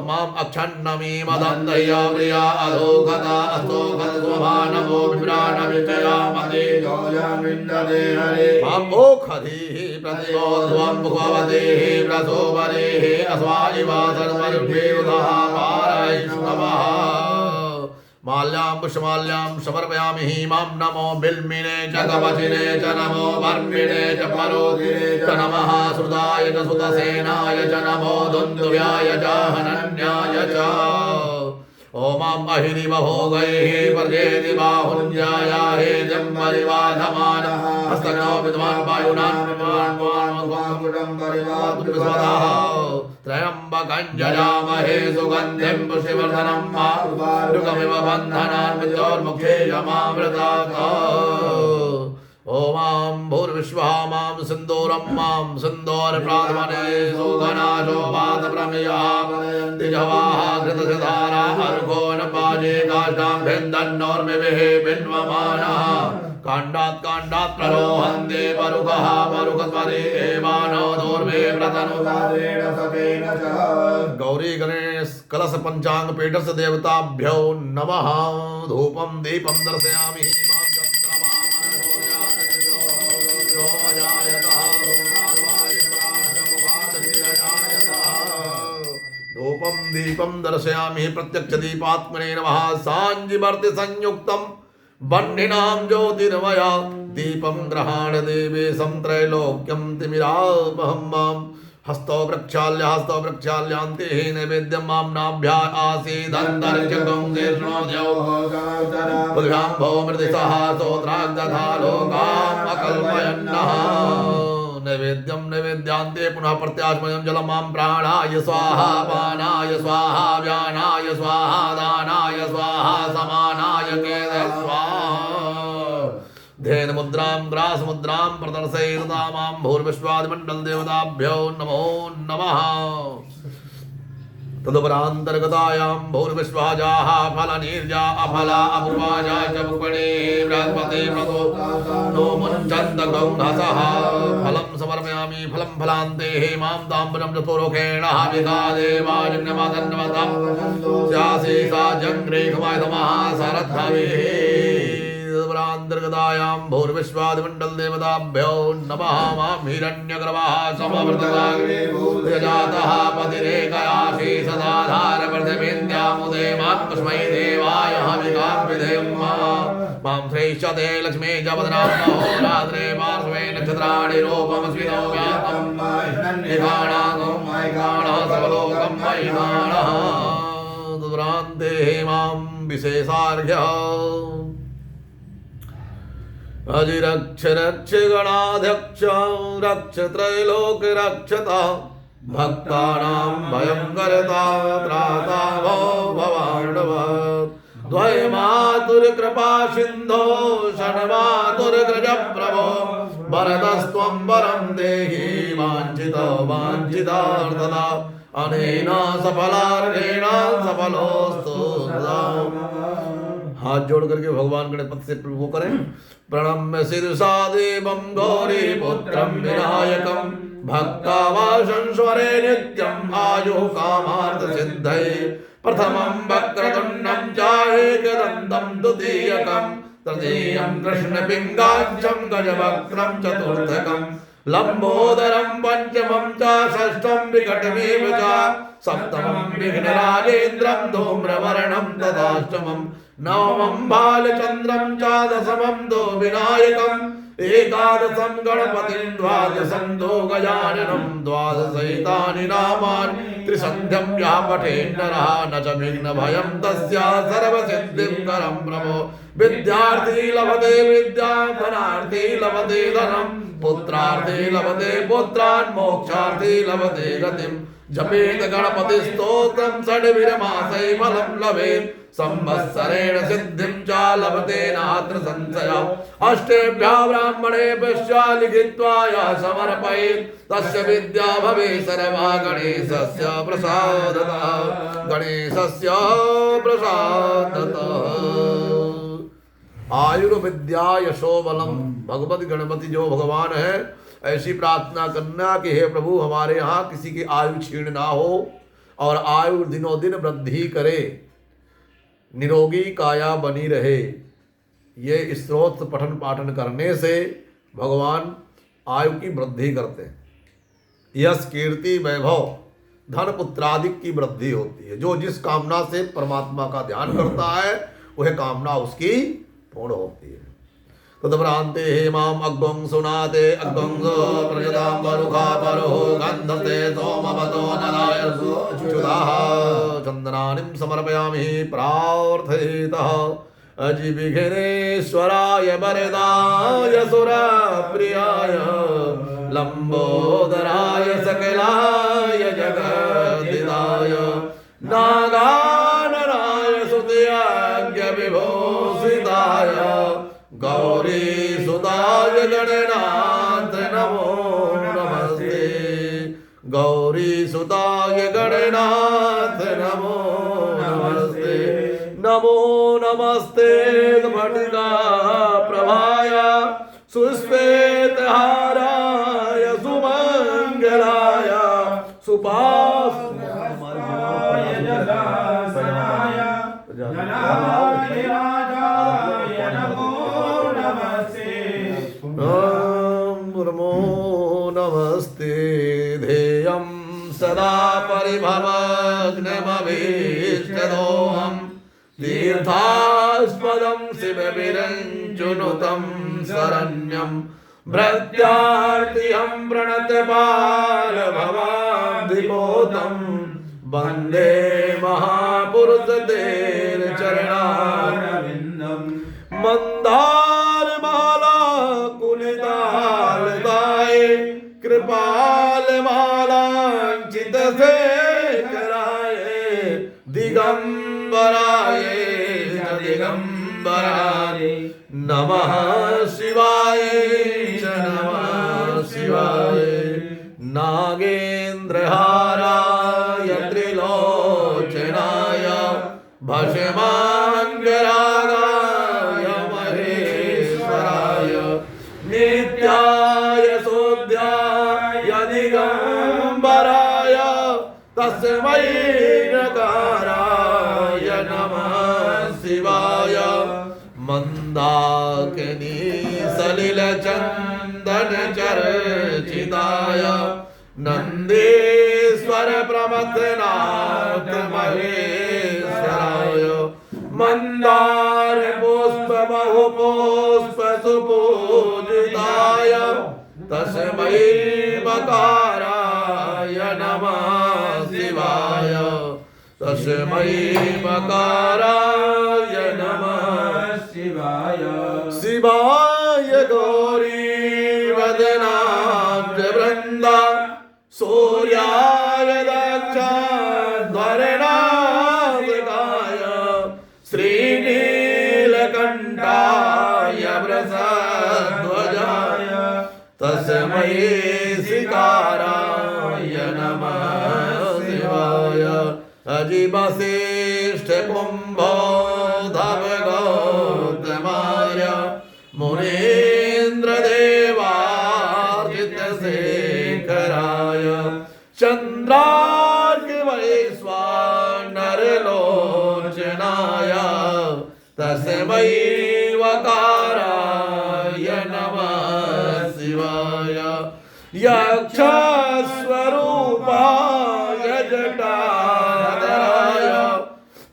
मां अक्षन्नमी मदन्तया प्रिया अधोगता अस्तोगत स्वभानमो विभ्राणविचया मते जोयमिन्ददे हरे मां ओखधिः प्रतिबोध्वं भगवतेः प्रसोपरेः अस्वायिवा सर्वरुभ्येवदः पारैष्णवः। माल्यां पुष्पमाल्यां समर्पयामि मां नमो बिल्मिने च कवचिने च नमो वर्मिणे च परोधिने च नमः श्रुताय च सुतसेनाय च नमो दुन्दुभ्याय च हनन्याय च। ओमां अहिरिवभोगैः प्रजेति बाहुञ्जायाहे जम्बरिवाधमानः हस्तनो विद्वान् वायुनान् त्र्यम्बकं यजामहे सुगन्धिं पुष्टिवर्धनं मारुकमिव बन्धनान् मृत्योर्मुखे यमामृतात्। ओमां भूर्विश्वः मां सिन्दूरं मां सिन्दूरप्राध्मने सुघनाशो वातप्रमेयः तिजवाः घृतसिधारा अर्घो न पाजे काष्ठां भिन्दन्नोर्मिभिः भिन्वमानः काण्डात् काण्डात् प्ररोहन्ते परुगः परुगस्परे एवानो दूर्वे प्रतनुसारेण सतेन च। गौरी गणेश कलश पंचांग पीठस्य देवताभ्यो नमः। धूपं दीपं दर्शयामि धूपं दीपं दर्शयामि प्रत्यक्ष दीपात्मने नमः। सांजिवर्ति संयुक्तं बह्निनां ज्योतिर्मया दीपं ग्रहाण देवे संत्रैलोक्यं तिमिरापहं मां हस्तो प्रक्षाल्यांते नैवेद्यं मां नाभ्या आसीदन्तर्जगं देशनोद्यौ बुद्भ्यां भौमृदिसः स्तोत्राग्दधा लोकाम् अकल्पयन्नः। नैवेद्यं नैवेद्यान्ते पुनः प्रत्याचमनीयं जलं मां प्राणाय स्वाहा पानाय स्वाहा व्यानाय स्वाहा दानाय स्वाहा समानाय केदय स्वाहा। ध्येन मुद्रां ग्रास मुद्रां प्रदर्शयता मां भूर्विश्वादिमण्डल देवताभ्यो नमो नमः। तदुपरान्तर्गतायां भूर्विश्वाजाः फलनीर्जा अफला अपूर्वाजा च पुष्पणे बृहस्पते प्रतो नो मुञ्चन्तकं घसः। फलं समर्पयामि फलं फलान्ते मां ताम्बूलं चतुरोखेण विकादेवाजन्यमादन्वतं स्यासि सा जङ्ग्रेखमायतमः सरद्धवेः। तदुपरान्तर्गतायां भूर्विश्वादिमण्डल देवताभ्यो नमः। मां हिरण्यगर्भः समवर्तताग्रे भूतजातः पतिरेकयासि सदाधार पृथिवीन्द्यामुदे मां तस्मै देवाय हविकां विधेयं मां श्रेष्ठते लक्ष्मी च वदनां नहोरात्रे पार्श्वे नक्षत्राणि रूपमस्मिनो व्याप्तं मयिकाणां मयिकाणः सर्वलोकं मयिकाणः। तदुपरान्ते मां विशेषार्घ्यः अजिरक्ष रक्ष गणाध्यक्ष रक्ष त्रैलोक रक्षता भक्तानां भयं करता त्राता भो भवार्णव। द्वयमातुर्कृपा सिन्धो षण्मातुर्ग्रज प्रभो वरदस्त्वं वरं देहि वाञ्छितो वाञ्छितार्थदा अनेन सफलार्घेण सफलोऽस्तु सदा। हाथ जोड़ करके भगवान गणपति से वो करें। प्रणम्य शिरसा देवं गौरीपुत्रं विनायकं भक्तावाशंस्वरे नित्यं आयुः कामार्थसिद्धये। प्रथमं वक्रतुण्डं चाएकदन्तं द्वितीयकं तृतीयं कृष्णपिङ्गाक्षं गजवक्त्रं चतुर्थकं लंबोदरं पंचमं च षष्ठं विकटमेव च सप्तमं विघ्नराजेन्द्रं धूम्रवर्णं तदाष्टमं नवमं बालचन्द्रं च दशमं दो विनायकम् एकादशं गणपतिं द्वादशं दो गजाननं द्वादशैतानि नामानि त्रिसन्ध्यं या पठेन्नरः न च विघ्नभयं तस्य सर्वसिद्धिं करं प्रभो। विद्यार्थी लभते विद्यां धनार्थी लभते धनं पुत्रार्थी लभते पुत्रान् मोक्षार्थी लभते गतिं जपेत गणपति स्तोत्रम षड्भिर्मासै फलं लभेत् संवत्सरेण सिद्धिं च लभते नात्र संशयः अष्टेभ्यः ब्राह्मणेभ्यश्च लिखित्वा यः समर्पयेत् तस्य विद्या भवेत् सर्वा गणेशस्य प्रसादतः गणेशस्य प्रसादतः। आयुर्विद्या यशो बलम, भगवत गणपति जो भगवान है, ऐसी प्रार्थना करना कि हे प्रभु हमारे यहाँ किसी की आयु क्षीण ना हो और आयु दिनों दिन वृद्धि करे, निरोगी काया बनी रहे। ये स्तोत्र पठन पाठन करने से भगवान आयु की वृद्धि करते हैं। यश कीर्ति वैभव धन पुत्रादिक की वृद्धि होती है। जो जिस कामना से परमात्मा का ध्यान करता है वह कामना उसकी पूर्ण होती है। तदभ्रांते हेमाम अग्गं सुनाते अग्गं प्रजतां वरुखा परो गन्धते सोमवतो नरायसु अच्युताः चन्दनानिं समर्पयामि प्रार्थयितः अजिविघ्नेश्वराय वरदाय सुरप्रियाय लम्बोदराय सकलाय जगद्दिदाय नागाननाय सुतयाज्ञ विभूषिताय गौरी सुताय गणनाथ नमो नमस्ते गौरी सुताय गणनाथ नमो नमस्ते नमो नमस्ते भटका प्रभाय सुश्वेतहाराय सुमंगलाय सुपास नमस्ते ध्येयं सदा परिभवग्नमभीष्टदोहं तीर्थास्पदं शिवविरञ्चुनुतं शरण्यं भृत्यार्तिहं प्रणतपालभवाब्धिपोतं वन्दे महापुरुषतेर्चरणारविन्दं मन्दारमाला कुलितालदाय कृपालमालाञ्चितशेखराय दिगम्बराय दिगम्बराय नमः शिवाय च नमः शिवाय नागेन्द्रहाराय त्रिलोचनाय भस्माङ्गरागाय महेश्वराय नित्याय सोऽध्याय दिगम्बराय तस्मै नकाराय नमः शिवाय मंदाकिनी सलिलचन्दन चर्चिताय नंदीश्वर प्रमथनाथ महेश्वराय मंदार पुष्प बहुपुष्प सुपूजिताय तस्मै मकाराय नमः शिवाय तस्मै मकाराय नमः शिवाय शिवाय गौरी वदनाब्ज वृंदा सूर्याय दक्षाध्वरनाथकाय श्रीनीलकण्ठाय वृषध्वजाय तस्मै शिकाराय नमः शिवाय अजिवशिष्ठ कुम्भोधवगौतमाय मुनीन्द्रदेवार्चितशेखराय चन्द्रार्कवैश्वानरलोचनाय तस्मै वकाराय नमः शिवाय यक्षस्वरूपाय जटाधराय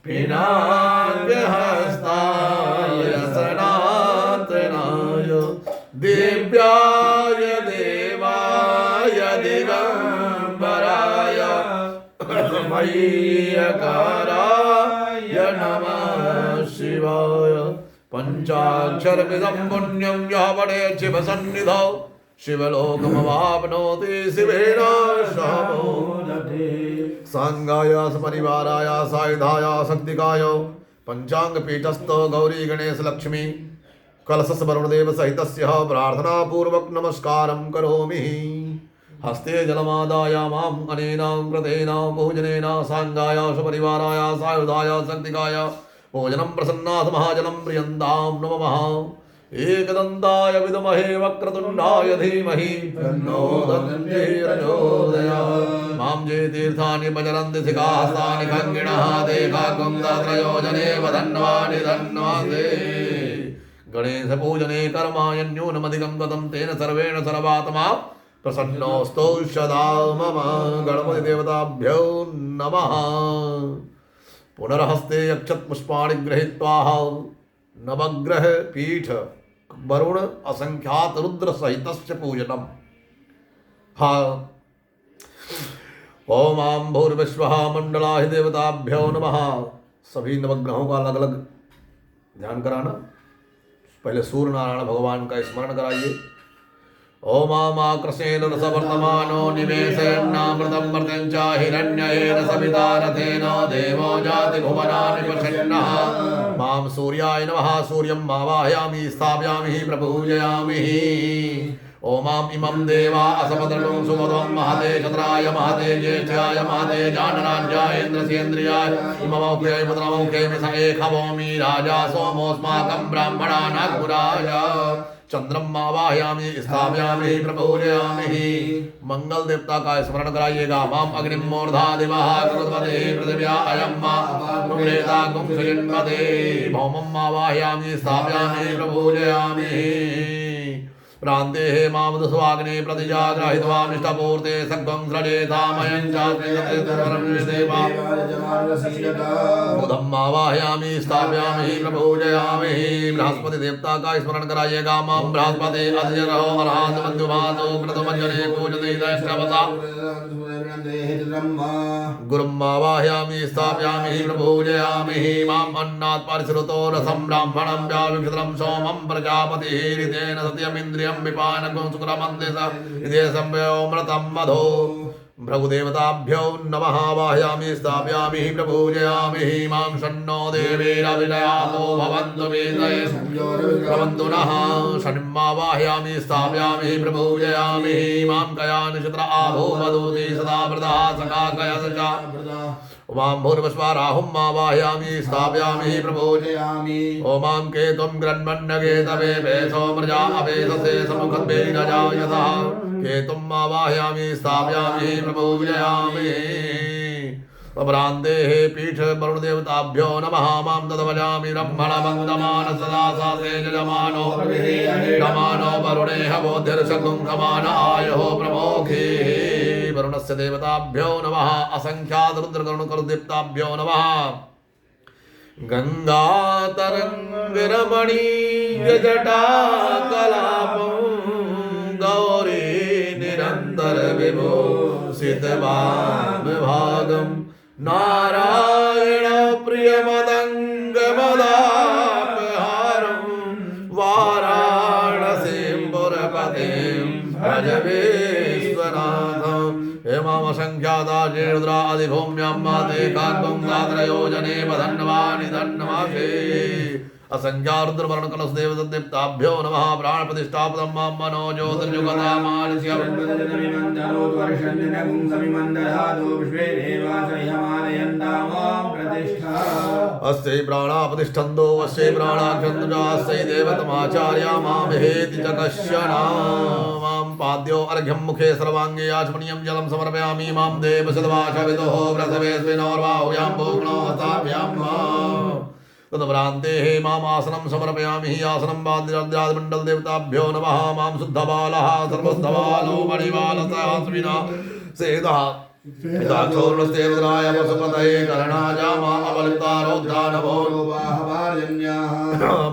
पिनाकहस्ताय सनातनाय दिव्याय देवाय दिगम्बराय मय्यकाराय नमः शिवाय पंचाक्षरमिदं पुण्यं यः पठेत् शिवसन्निधौ शिवलोकमवाप्नोति शिवेन शमोदते सांगाय सपरिवाराय सायुधाय शक्तिकाय पंचांगपीठस्थो गौरी गणेश लक्ष्मी कलशस वरुणदेव सहितस्य प्रार्थना पूर्वक नमस्कारं करोमि। हस्ते जलमादाय माम् अनेन कृतेन पूजनेन सांगाय सपरिवाराय सायुधाय शक्तिकाय भोजनं प्रसन्नाथ महाजनं प्रियन्तां नमः। एकदन्ताय विद्महे वक्रतुण्डाय धीमहि तन्नो दन्ति प्रचोदयात्। मां ये तीर्थानि भजरन्ति सिकाहस्तानि खङ्गिणः ते काकुन्दत्रयोजने वदन्वानि धन्वाते। गणेश पूजने कर्माय न्यूनमधिकं गतं तेन सर्वेण सर्वात्मा प्रसन्नोऽस्तु सदा मम। गणपति देवताभ्यो नमः। पुनर्हस्ते अक्षतपुष्पाणि गृहीत्वा नवग्रह पीठ वरुण असंख्यात रुद्र सहितस्य पूजनम्। ओम आम भूर्विश्वः मंडलाहि देवताभ्यो नमः। सभी नवग्रहों का अलग अलग ध्यान कराना। पहले सूर्य नारायण भगवान का स्मरण कराइए। ओम आकृष्णेन रसवर्तमानो निवेशयन्नामृतं मर्त्यं च हिरण्येन सविता रथेन देवो जाति भुवनानि प्रसन्नः। मां सूर्याय नमः। सूर्यं आवाहयामि स्थापयामि प्रपूजयामि। ओमाम इमं देवा असमदृढं सुमदं महते चन्द्राय महते ज्येष्ठाय महते जानराज्याय इन्द्रसेन्द्रियाय इममौख्यै मुद्रामौख्यै स एकभौमि राजा सोमोऽस्माकं ब्राह्मणानाग्मुराय। चंद्रम आवाहयामि स्थापयामि प्रपूजयामि। मंगल देवता का स्मरण कराइएगा। माम अग्निम मूर्धा दिवः कृतवते पृथिव्या अयं नुम्रेता गुंसयन्वते। भौमम् आवाहयामि स्थापयामि प्रपूजयामि। प्रान्ते मामदस्वाग्ने प्रतिजाग्रहित्वामिष्टपूर्ते सग्वं स्रजेतामयं बुधम् आवाहयामि स्थापयामि प्रपूजयामि। बृहस्पति देवता का स्मरण कराइएगा। मां बृहस्पति अध्यरहो अर्हात् मध्युमातो कृतमञ्जने पूजते दैष्टवता। गुरुम् आवाहयामि स्थापयामि प्रपूजयामि। माम् अन्नात् परिसृतो रसं ब्राह्मणं व्याविक्षितं सोमं प्रजापतिः ऋतेन सत्यमिन्द्रियं विपानकं शुक्रमन्दिर संव्योमृतं मधो। भृगुदेवताभ्यो नमः। आवाहयामि स्थापयामि प्रपूजयामि। मां शन्नो देवीरविलयामो भवन्तु वेदये भवन्तु नः। शनिम् आवाहयामि स्थापयामि प्रपूजयामि। मां कयानक्षत्र आभो वदूति सदा वृतः सखा कयस ओमां भूर्भुवः राहुम् आवाहयामि स्थापयामि प्रपूजयामि। ओमां केतुं गृह्णन्नगेतवे वेशो मृजा अवेशसे समुखद्वेनजायतः। केतुम् आवाहयामि स्थापयामि प्रपूजयामि। अपरान्ते पीठ वरुणदेवताभ्यो नमः। मां तद्भजामि ब्रह्मणवन्दमान सदा सासे यजमानो यजमानो वरुणेह बोधिर्षगुं समान आयुः प्रमोखे। वरुणस्य देवताभ्यो नमः। असंख्यात रुद्रकरुणकरुदेवताभ्यो नमः। गङ्गातरङ्गरमणीयजटाकलापं गौरी निरन्तर विभूषितवामभागम् नारायण प्रियमदङ्गमदापहारं वाराणसीं पुरपतिं भज विश्वनाथम्। हेमामसंख्याता रुद्रा अधिभूम्यां माते कात्वं सात्रयोजने वधन्वानि धन्वासे। असंख्या रुद्रवर्णकलशदेवताभ्यो नमः। प्राणप्रतिष्ठापदं मां मनो ज्योतिर्युगतामानस्य अस्यै प्राणापतिष्ठन्तो अस्यै प्राणाक्षन्तुजास्यै देवतमाचार्या मामेति च कश्चन। मां पाद्यो अर्घ्यं मुखे सर्वाङ्गे आचमनीयं जलं समर्पयामि। मां देवशतवाशविदोः व्रतवेस्मिनोर्बाहुयां भोग्नो हस्ताभ्यां तदपरान्ते मामासनं समर्पयामि। आसनं वाद्यादिमण्डल देवताभ्यो नमः। मां शुद्धबालः सर्वस्थबालो मणिबालसहस्विना सेदः पिताक्षोर्णस्ते रुद्राय पशुपतये करणाजामा अवलिप्तारोद्धानभो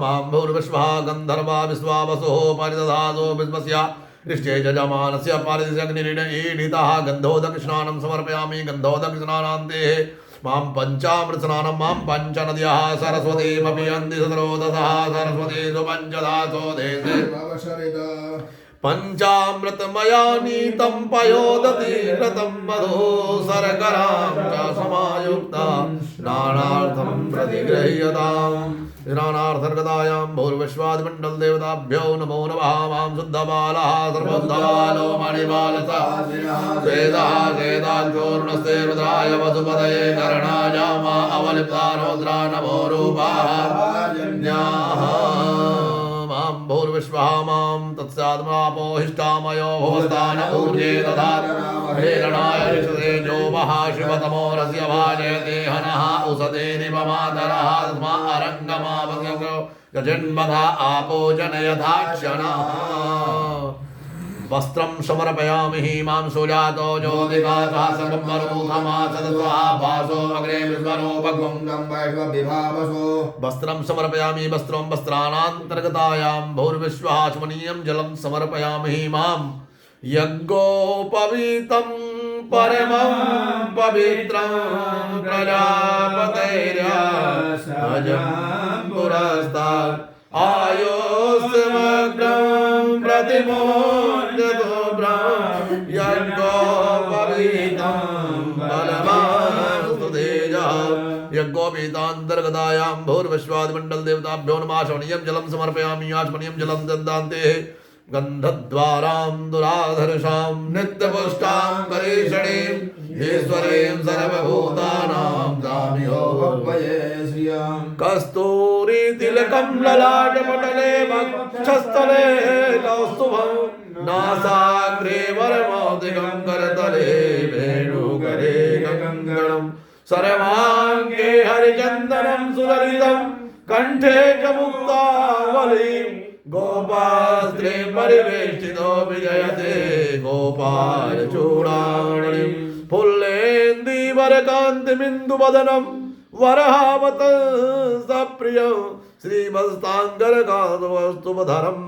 मां भूर्विश्वः गन्धर्वा विश्वावसुः परिदधातो विश्वस्य दृष्टे जजमानस्य पारिदिशग्निरीडितः गन्धोदकस्नानं समर्पयामि। गन्धोदकस्नानान्ते मां पंचामृतस्नानं मां पंचनद्यः सरस्वतीमपि यन्ति सतरोदसः सरस्वती सुपञ्चदासो देशे पंचामृतमया नीतं पयोदति घृतं मधु शर्करां च समायुक्ता स्नानार्थं प्रतिगृह्यताम् स्नानार्थर्गतायां भूर्विश्वादिमण्डल देवताभ्यो नमो नमः मां शुद्धबालः सर्वोद्धबालो मणिबालसा वेदः वेदाद्योर्णस्ते रुद्राय वसुपतये करणाय मा अवलिप्ता रौद्रा नमो रूपाः मां भूर्विश्वः मां तत्स्यात्मापोहिष्टामयो भवस्तान ऊर्जे दधात् प्रेरणाय ऋषतेजो वः शिवतमो रस्य भाजयते हनः उसते निपमातरः तस्मा अरङ्गमावगो गजन्मधा आपो जनयथाक्षणः वस्त्रं समर्पयामि मां सुजातो ज्योतिकासः सर्वमरुथमासदस्वः भासो अग्रे विश्वरूपगं वैश्वविभावसो वस्त्रं समर्पयामि वस्त्रं वस्त्राणान्तर्गतायां भूर्विश्वः स्मनीयं जलं समर्पयामि मां यज्ञोपवीतं परमं पवित्रं प्रजापतेर्यजं पुरस्तात् आयोस्मग्रं प्रतिमोर्जतोभ्रं यज्ञोपवीतं परमस्तु तेजः यज्ञोपवीतान्तर्गतायां भूर्विश्वादिमण्डल देवताभ्यो नमः शमनीयं जलं समर्पयामि आचमनीयं जलं दन्तान्ते गन्धद्वारां दुराधर्षां नित्यपुष्टां करीषणीं ईश्वरीं सर्वभूतानां दाम्यो भगवये श्रियं कस्तूरी तिलकं ललाटपटले वक्षस्थले कौस्तुभं नासाग्रे वरमौक्तिकं करतले वेणुकरे कङ्कणं सर्वाङ्गे हरिचन्दनं सुललितं कण्ठे च मुक्तावलीं गोपास्त्रे परिवेष्टितो विजयते गोपालचूडामणिं फुल्लेन्दीवरकान्तिमिन्दुवदनं वरहावत सप्रियं श्रीवत्साङ्गरकान्तवस्तुवधरं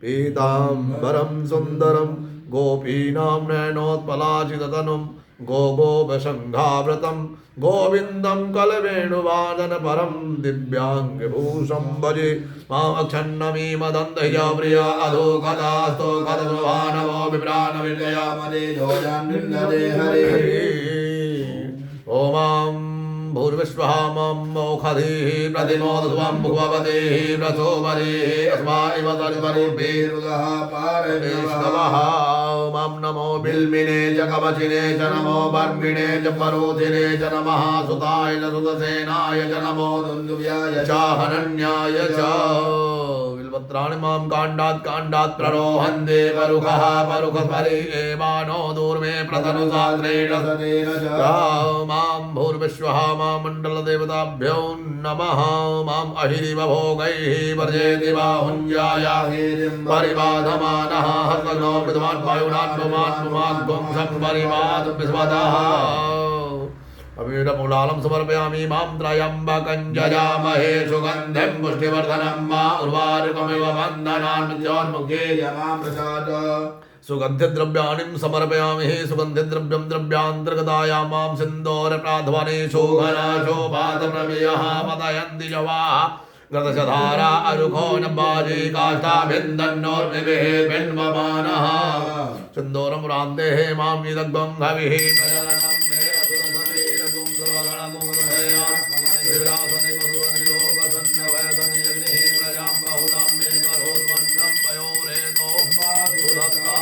पीताम्बरं सुन्दरं गोपीनां नयनोत्पलाचिततनुं गोगोपसङ्घाव्रतं गोविन्दं कलवेणुवादनपरं दिव्याङ्गभूषं भजे मामक्षन्नमीमदन्तया प्रिया अधो कदास्तो कदभानवो विप्राणविजया मदे जोजान्विन्ददे हरे ओमां भूर्विश्वः मं मोखधिः प्रतिमोदध्वं भुवपतिः प्रचोपरिः अस्मा इव तर्परिभिरुदः पारमेश्वरः मां नमो बिल्मिने च कवचिने च नमो बर्मिणे च परोधिने च नमः सुताय च सुतसेनाय च नमो दुन्दुभ्याय च हनन्याय च बिल्वत्राणि मां काण्डात् प्ररोहन्ते परुखः परुखपरि एवानो दूर्मे प्रतनुसाग्रेण सदेन च मां भूर्विश्वः मां मण्डलदेवताभ्यो नमः माम् अहिरिव भोगैः वर्जेति बाहुञ्जाय परिबाधमानः हस्तनो विद्वान् वायुनात्ममात्ममाद्गुं संपरिवाद विस्वतः अवीरमूलालं समर्पयामि मां त्रयम्बकं जजामहे सुगन्धिं पुष्टिवर्धनं मा उर्वारुकमिव बन्धनान् मृत्योन्मुखे यमां प्रसाद सुगन्धिद्रव्याणि समर्पयामि सुगन्धिद्रव्यं द्रव्यान्तर्गतायां मां सिन्दूरप्राध्वने शोभनाशोभातप्रमेयः पतयन्ति जवाः गतशधारा अरुखो नबाजी काष्ठाभिन्दन्नोर्मिभिः बिन्वमानः सिन्दूरं रान्तेः मां निदग्धं हविः प्रजननं मे असुरसमीरगुं सर्वगणगुणहयात्मगणविरासने वसुवनिलोकसन्नवयसनि अग्निः प्रजां बहुलां मे करोद्वन्नं पयोरेतो सुदत्ता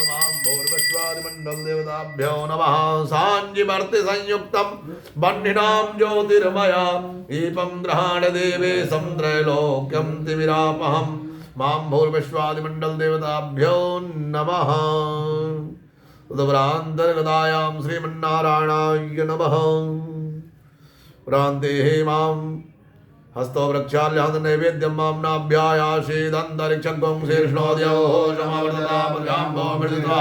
मां भूर्विश्वादिमण्डल देवताभ्यो नमः साञ्जिवर्ति संयुक्तं बह्निनां ज्योतिर्मया दीपं ग्रहाण देवे त्रैलोक्यं तिमिरापहं मां भूर्विश्वादिमण्डल देवताभ्यो नमः उदवरान्तर्गतायां श्रीमन्नारायणाय नमः प्रान्तेः मां हस्तो वृक्षाल्यान्त नैवेद्यं मां नाभ्यायासीदन्तरिक्षं शीर्ष्णोद्यो समावर्ततां मृदित्वा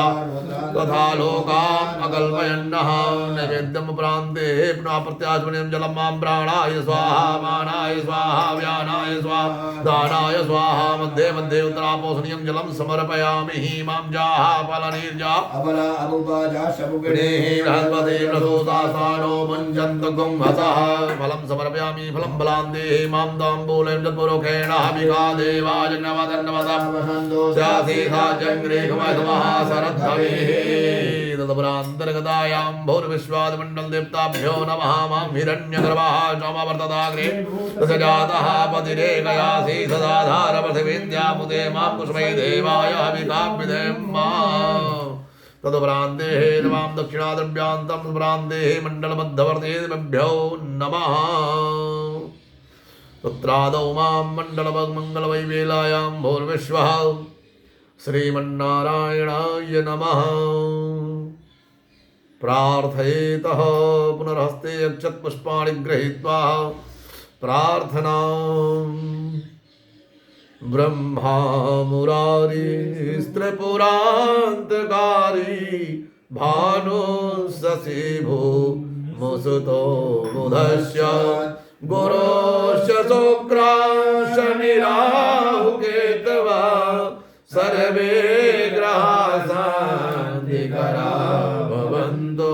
तथा लोकान् अकल्पयन्नः नैवेद्यं प्रान्ते पुनः प्रत्याचमनीयं जलं मां प्राणाय स्वाहा मानाय स्वाहा व्यानाय स्वाहा दानाय स्वाहा मध्ये मध्ये उत्तरापोषणीयं जलं समर्पयामि मां जाः फलनिर्जा अबला अमुपाजा शमुगणेः बृहस्पति प्रसूतासानो मुञ्जन्तु गुंहसः फलं समर्पयामि फलं बलान्ते मां ताम्बूलं तत्पुरुषेण हविका देवाय नवदन्नवदस्यासीधाचङ्ग्रेखमधमः सरद्धवेः तदपरान्तर्गतायां भूर्विश्वादिमण्डलदेवताभ्यो नमः मां हिरण्यगर्भः समवर्तदाग्रे तस्य जातः पतिरेकयासि सदाधारपृथिवीन्द्यामुदे मां कुस्मै देवाय हविकाभ्युदेम्मा तदपरान्ते नमां दक्षिणाद्रव्यान्तं प्रान्ते मण्डलमध्यवर्तेभ्यो नमः तत्रादौ मां मण्डलमङ्गलवैवेलायां भूर्विश्वः श्रीमन्नारायणाय नमः प्रार्थयेतः पुनर्हस्ते अक्षतपुष्पाणि गृहीत्वा प्रार्थनां ब्रह्मा मुरारी स्त्रिपुरान्तकारी भानु शशि भूमुसुतो बुधस्य गुरोश्च शुक्रा शनिराहुकेतवः सर्वे ग्रहाः शान्तिकरा भवन्तु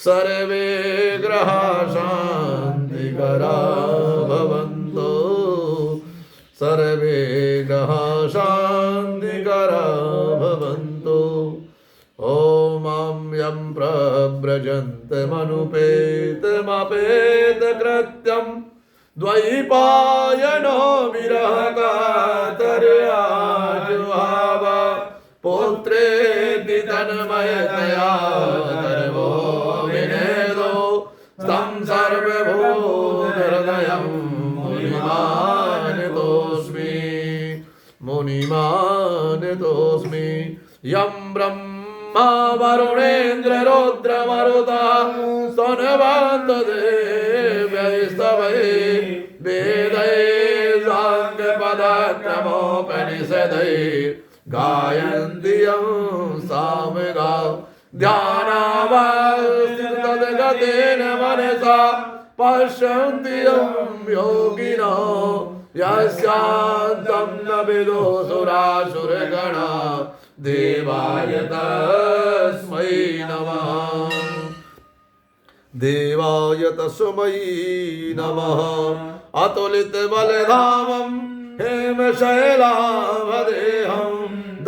सर्वे ग्रहाः शान्तिकरा भवन्तु सर्वे ग्रहाः शान्तिकरा भवन्तु ॐ यं प्रव्रजन्तमनुपेतमपेतकृत्यं द्वैपायनो विरहकातर्याजुहाव पुत्रेति तन्मयतया सर्वो विनेदो तं सर्वभूतहृदयं मुनिमानितोऽस्मि यं ब्रह्मा वरुणेन्द्र रुद्रमरुतः स्तनवन्तदेव्यैस्तवैः वेदैः साङ्गपदक्रमोपनिषदैः गायन्ति यं सामगा ध्यानावस्थितगतेन मनसा पश्यन्ति यं योगिनो यस्यान्तं न विदुषुरासुरगणा देवाय तस्मै नमः देवाय तस्मै नमः अतुलितबलधामं हेमशैलावदेहं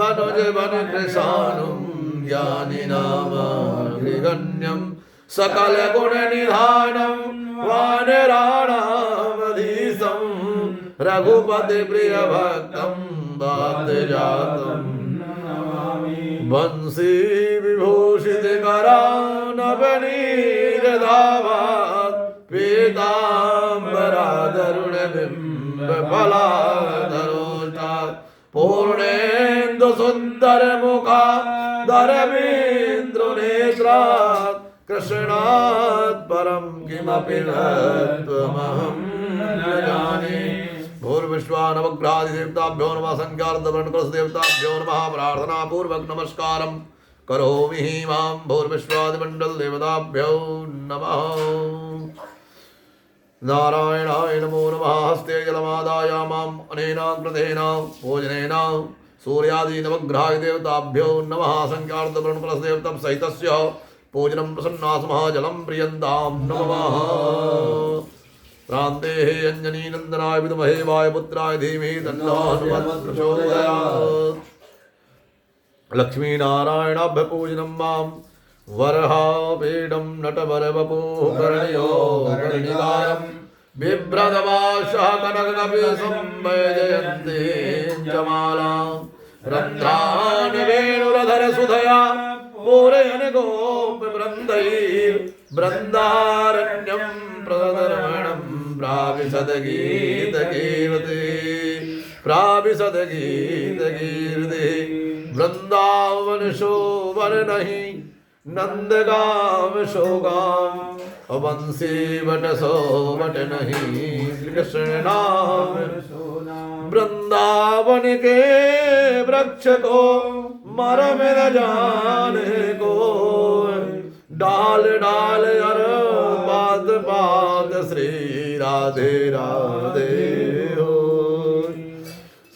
धनुजवनकृशानुं ज्ञानिनामग्रिगण्यं सकलगुणनिधानं वानराणामधीशं रघुपतिप्रियभक्तं वाद्यजातं वंशी विभूषितकरानवनीरधावात् पीताम्बरादरुणबिम्बफलाधरोष्टात् पूर्णेन्दुसुन्दरमुखादरवीन्द्रनेत्रात् कृष्णात् परं किमपि न त्वमहं न जाने भूर्विश्वानवग्रहादिदेवताभ्यो नमः संख्यार्धवर्णकृतदेवताभ्यो नमः प्रार्थनापूर्वक नमस्कारं करोमि मां भूर्विश्वादिमण्डलदेवताभ्यो नमः नारायणाय नमो नमः हस्ते जलमादाय माम् अनेन कृतेन भोजनेन सूर्यादिनवग्रहादिदेवताभ्यो नमः संख्यार्धवर्णकृतदेवतां सहितस्य पूजनं प्रसन्नासमः जलं प्रियन्तां नमः प्रान्ते अंजनीनन्दनाय विद्महे वायुपुत्राय धीमहि तन्नो हनुमत् प्रचोदयात् लक्ष्मीनारायणाभ्य पूजनं मां वरहापीडं नटवरवपुः कर्णयो कर्णिकारं बिभ्रदवासः कनककपिसंवैजयन्ती जमालां रन्ध्रान् वेणुरधरसुधया पूरयन् गोपवृन्दैर्बृन्दारण्यं प्रदर्मणं प्राविशदगीतकीर्ति वृंदावन शोभन नहीं नंदगाम शोगाम वंशी वट सोवट नहीं कृष्ण नाम वृंदावन के वृक्ष को मरम न जाने को डाल डाल अर पात पात श्री राधे राधे हो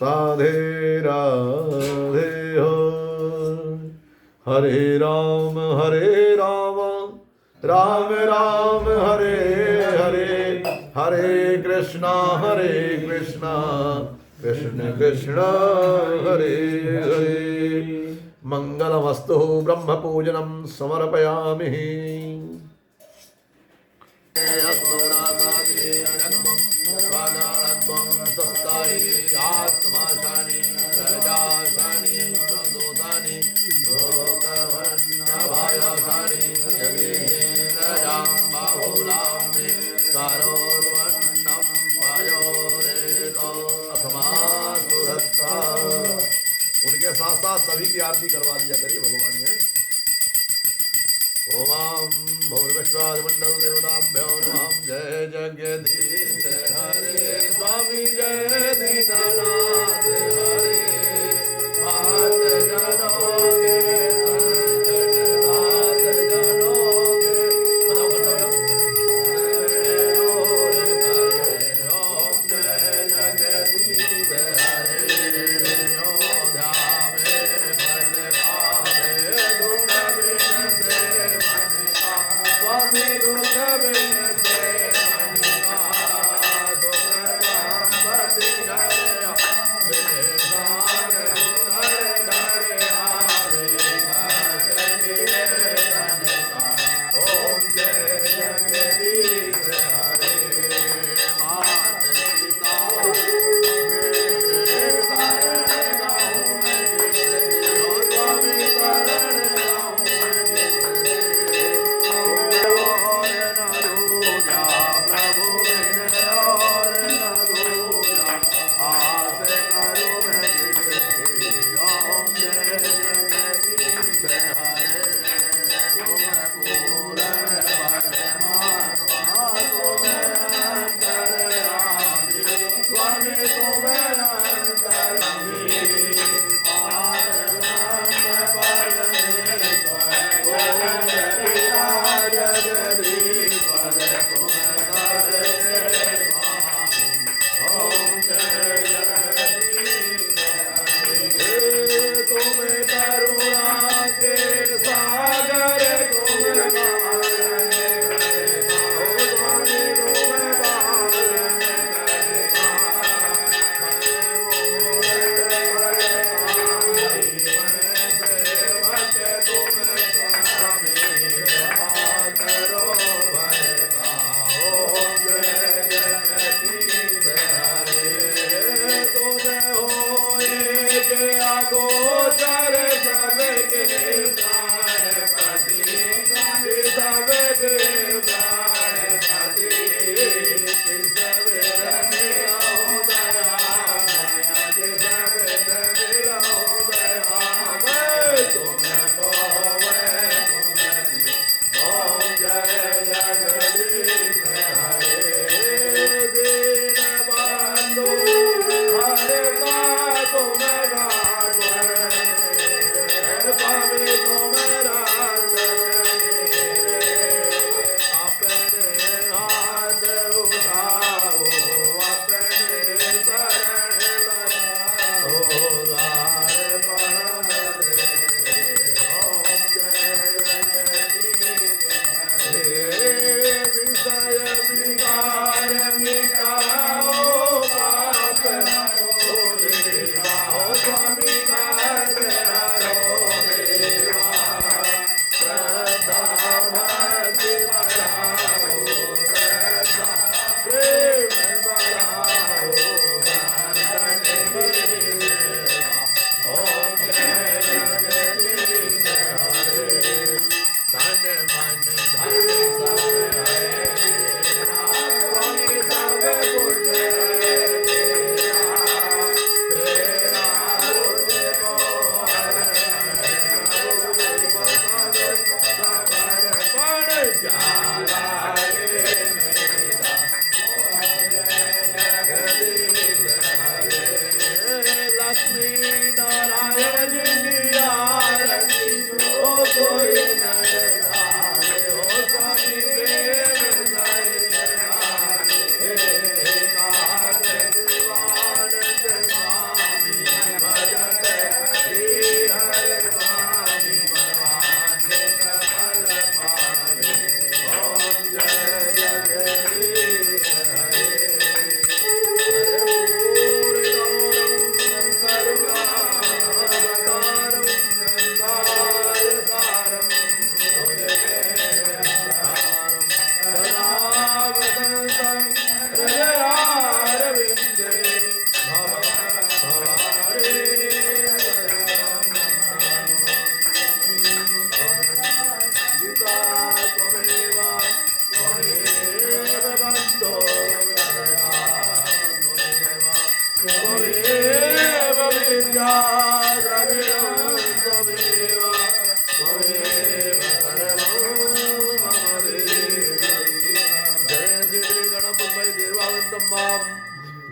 साधे राधे हो हरे राम राम राम हरे हरे हरे कृष्ण कृष्ण हरे कृष्ण कृष्ण कृष्ण हरे हरे। मंगलमस्तु ब्रह्म पूजनम समर्पयामि। उनके साथ साथ सभी की आरती करवा दिया करिए भगवान है। ओम भूर्विश्वाद मंडल देवताभ्यो नमः। जय जगदीश हरे स्वामी जय दीनानाथ हरे। मात जनों के संकटनाथ जनों के बताओ बताओ ओम जय जगदीश हरे।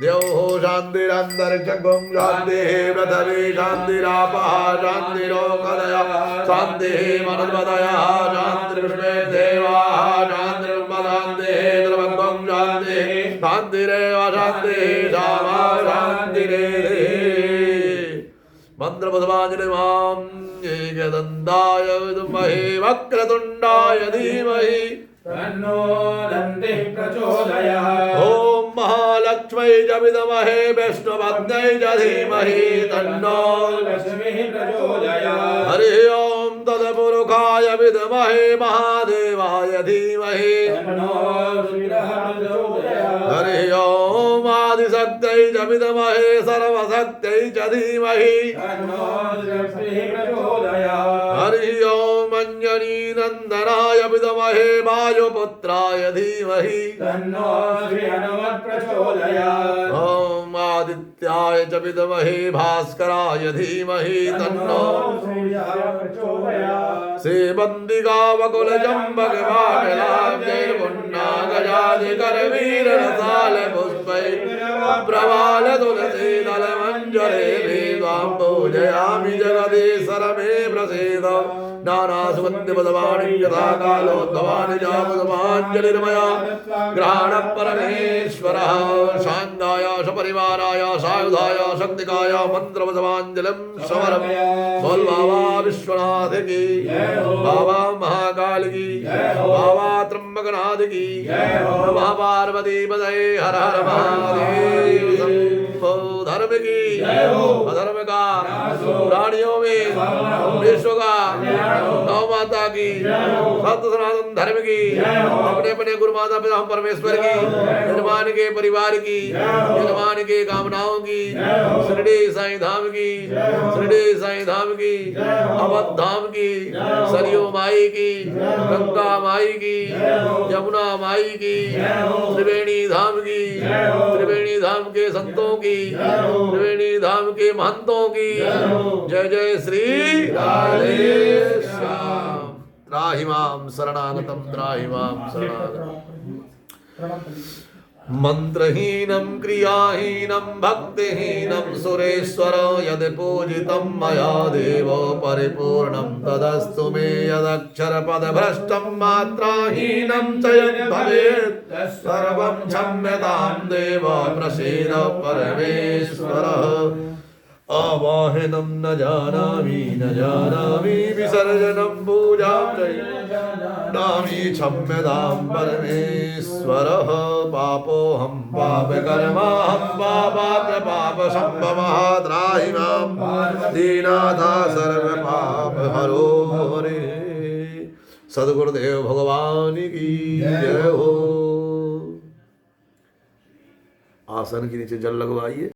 देवो शांतिरंतरिक्षं शांतिः पृथिवी शांतिरापः शांतिरोकदया शांतिः मनोन्मदयः शांतिर्विश्वे देवाः शांतिर्मदान्तिः द्रवत्वं शांतिः शांतिरेव शांतिः शामा शांतिरेधि मंत्रपुष्पाञ्जलिमां एकदन्ताय विद्महे वक्रतुण्डाय धीमहि तन्नो दन्तिः प्रचोदयात्। ओम महालक्ष्मै च विद्महे विष्णुपत्न्यै च धीमहि तन्नो लक्ष्मीः प्रचोदयात्। हरि ओम तत्पुरुषाय विद्महे महादेवाय धीमहि तन्नो रुद्रः प्रचोदयात्। हरि ओम आदिशक्त्यै च विद्महे सर्वशक्त्यै च धीमहि तन्नो लक्ष्मीः प्रचोदयात्। हरि ओम अंजनी नंदनाय विद्महे वायुपुत्राय धीमहि तन्नो श्री हनुमत् प्रचोदयात्। ओम आदित्याय च विद्महे भास्कराय धीमहि तन्नो सूर्यः प्रचोदयात्। श्रीबन्दिका वकुलचम्बक वाटलाब्जैर्पुण्डागजादिकरवीररसाल पुष्पै प्रवाल तुलसीदल मञ्जरे त्वां पूजयामि जगदीश्वर मे प्रसीद नानासुगन्धिपदवाणि यथा कालोद्भवानि जापदमाञ्जलिर्मया ग्रहण परमेश्वरः शान्ताय सपरिवाराय सायुधाय शक्तिकाय मन्त्रपदमाञ्जलिं समरम् बोल बाबा विश्वनाथ की बाबा महाकाल की बाबा त्र्यंबकनाथ की नमः पार्वती पदये हर हर महादेव शंभो धर्म की अधर्म का प्राणियों में विश्व का गौ माता की सत्य सनातन धर्म की अपने अपने गुरु माता पिता परमेश्वर की यजमान के परिवार की यजमान के कामनाओं की शिरडी साईं धाम की शिरडी साईं धाम की अवध धाम की सरयू माई की गंगा माई की यमुना माई की त्रिवेणी धाम की त्रिवेणी धाम के संतों की त्रिवेणी धाम के महंतों की जय जय श्री राधे श्याम। त्राहि मां शरणागतं त्राहि मां शरणागतं मंत्रहीनं क्रियाहीनं भक्तिहीनं सुरेश्वर यदि पूजितं मया देवो परिपूर्णं तदस्तु मे यदक्षरपदभ्रष्टं मात्राहीनं च यद्भवेत् सर्वं क्षम्यतां देव प्रसीद परमेश्वरः। आवाहनं न जानामि विसर्जनं पूजां च नामि क्षम्यतां परमेश्वरः। पापोऽहं पापकर्माहं पापात् पापसम्भवः त्राहि मां दीनाथ सर्वपापहरो हरे। सद्गुरुदेव भगवान की जय हो। आसन के नीचे जल लगवाइए।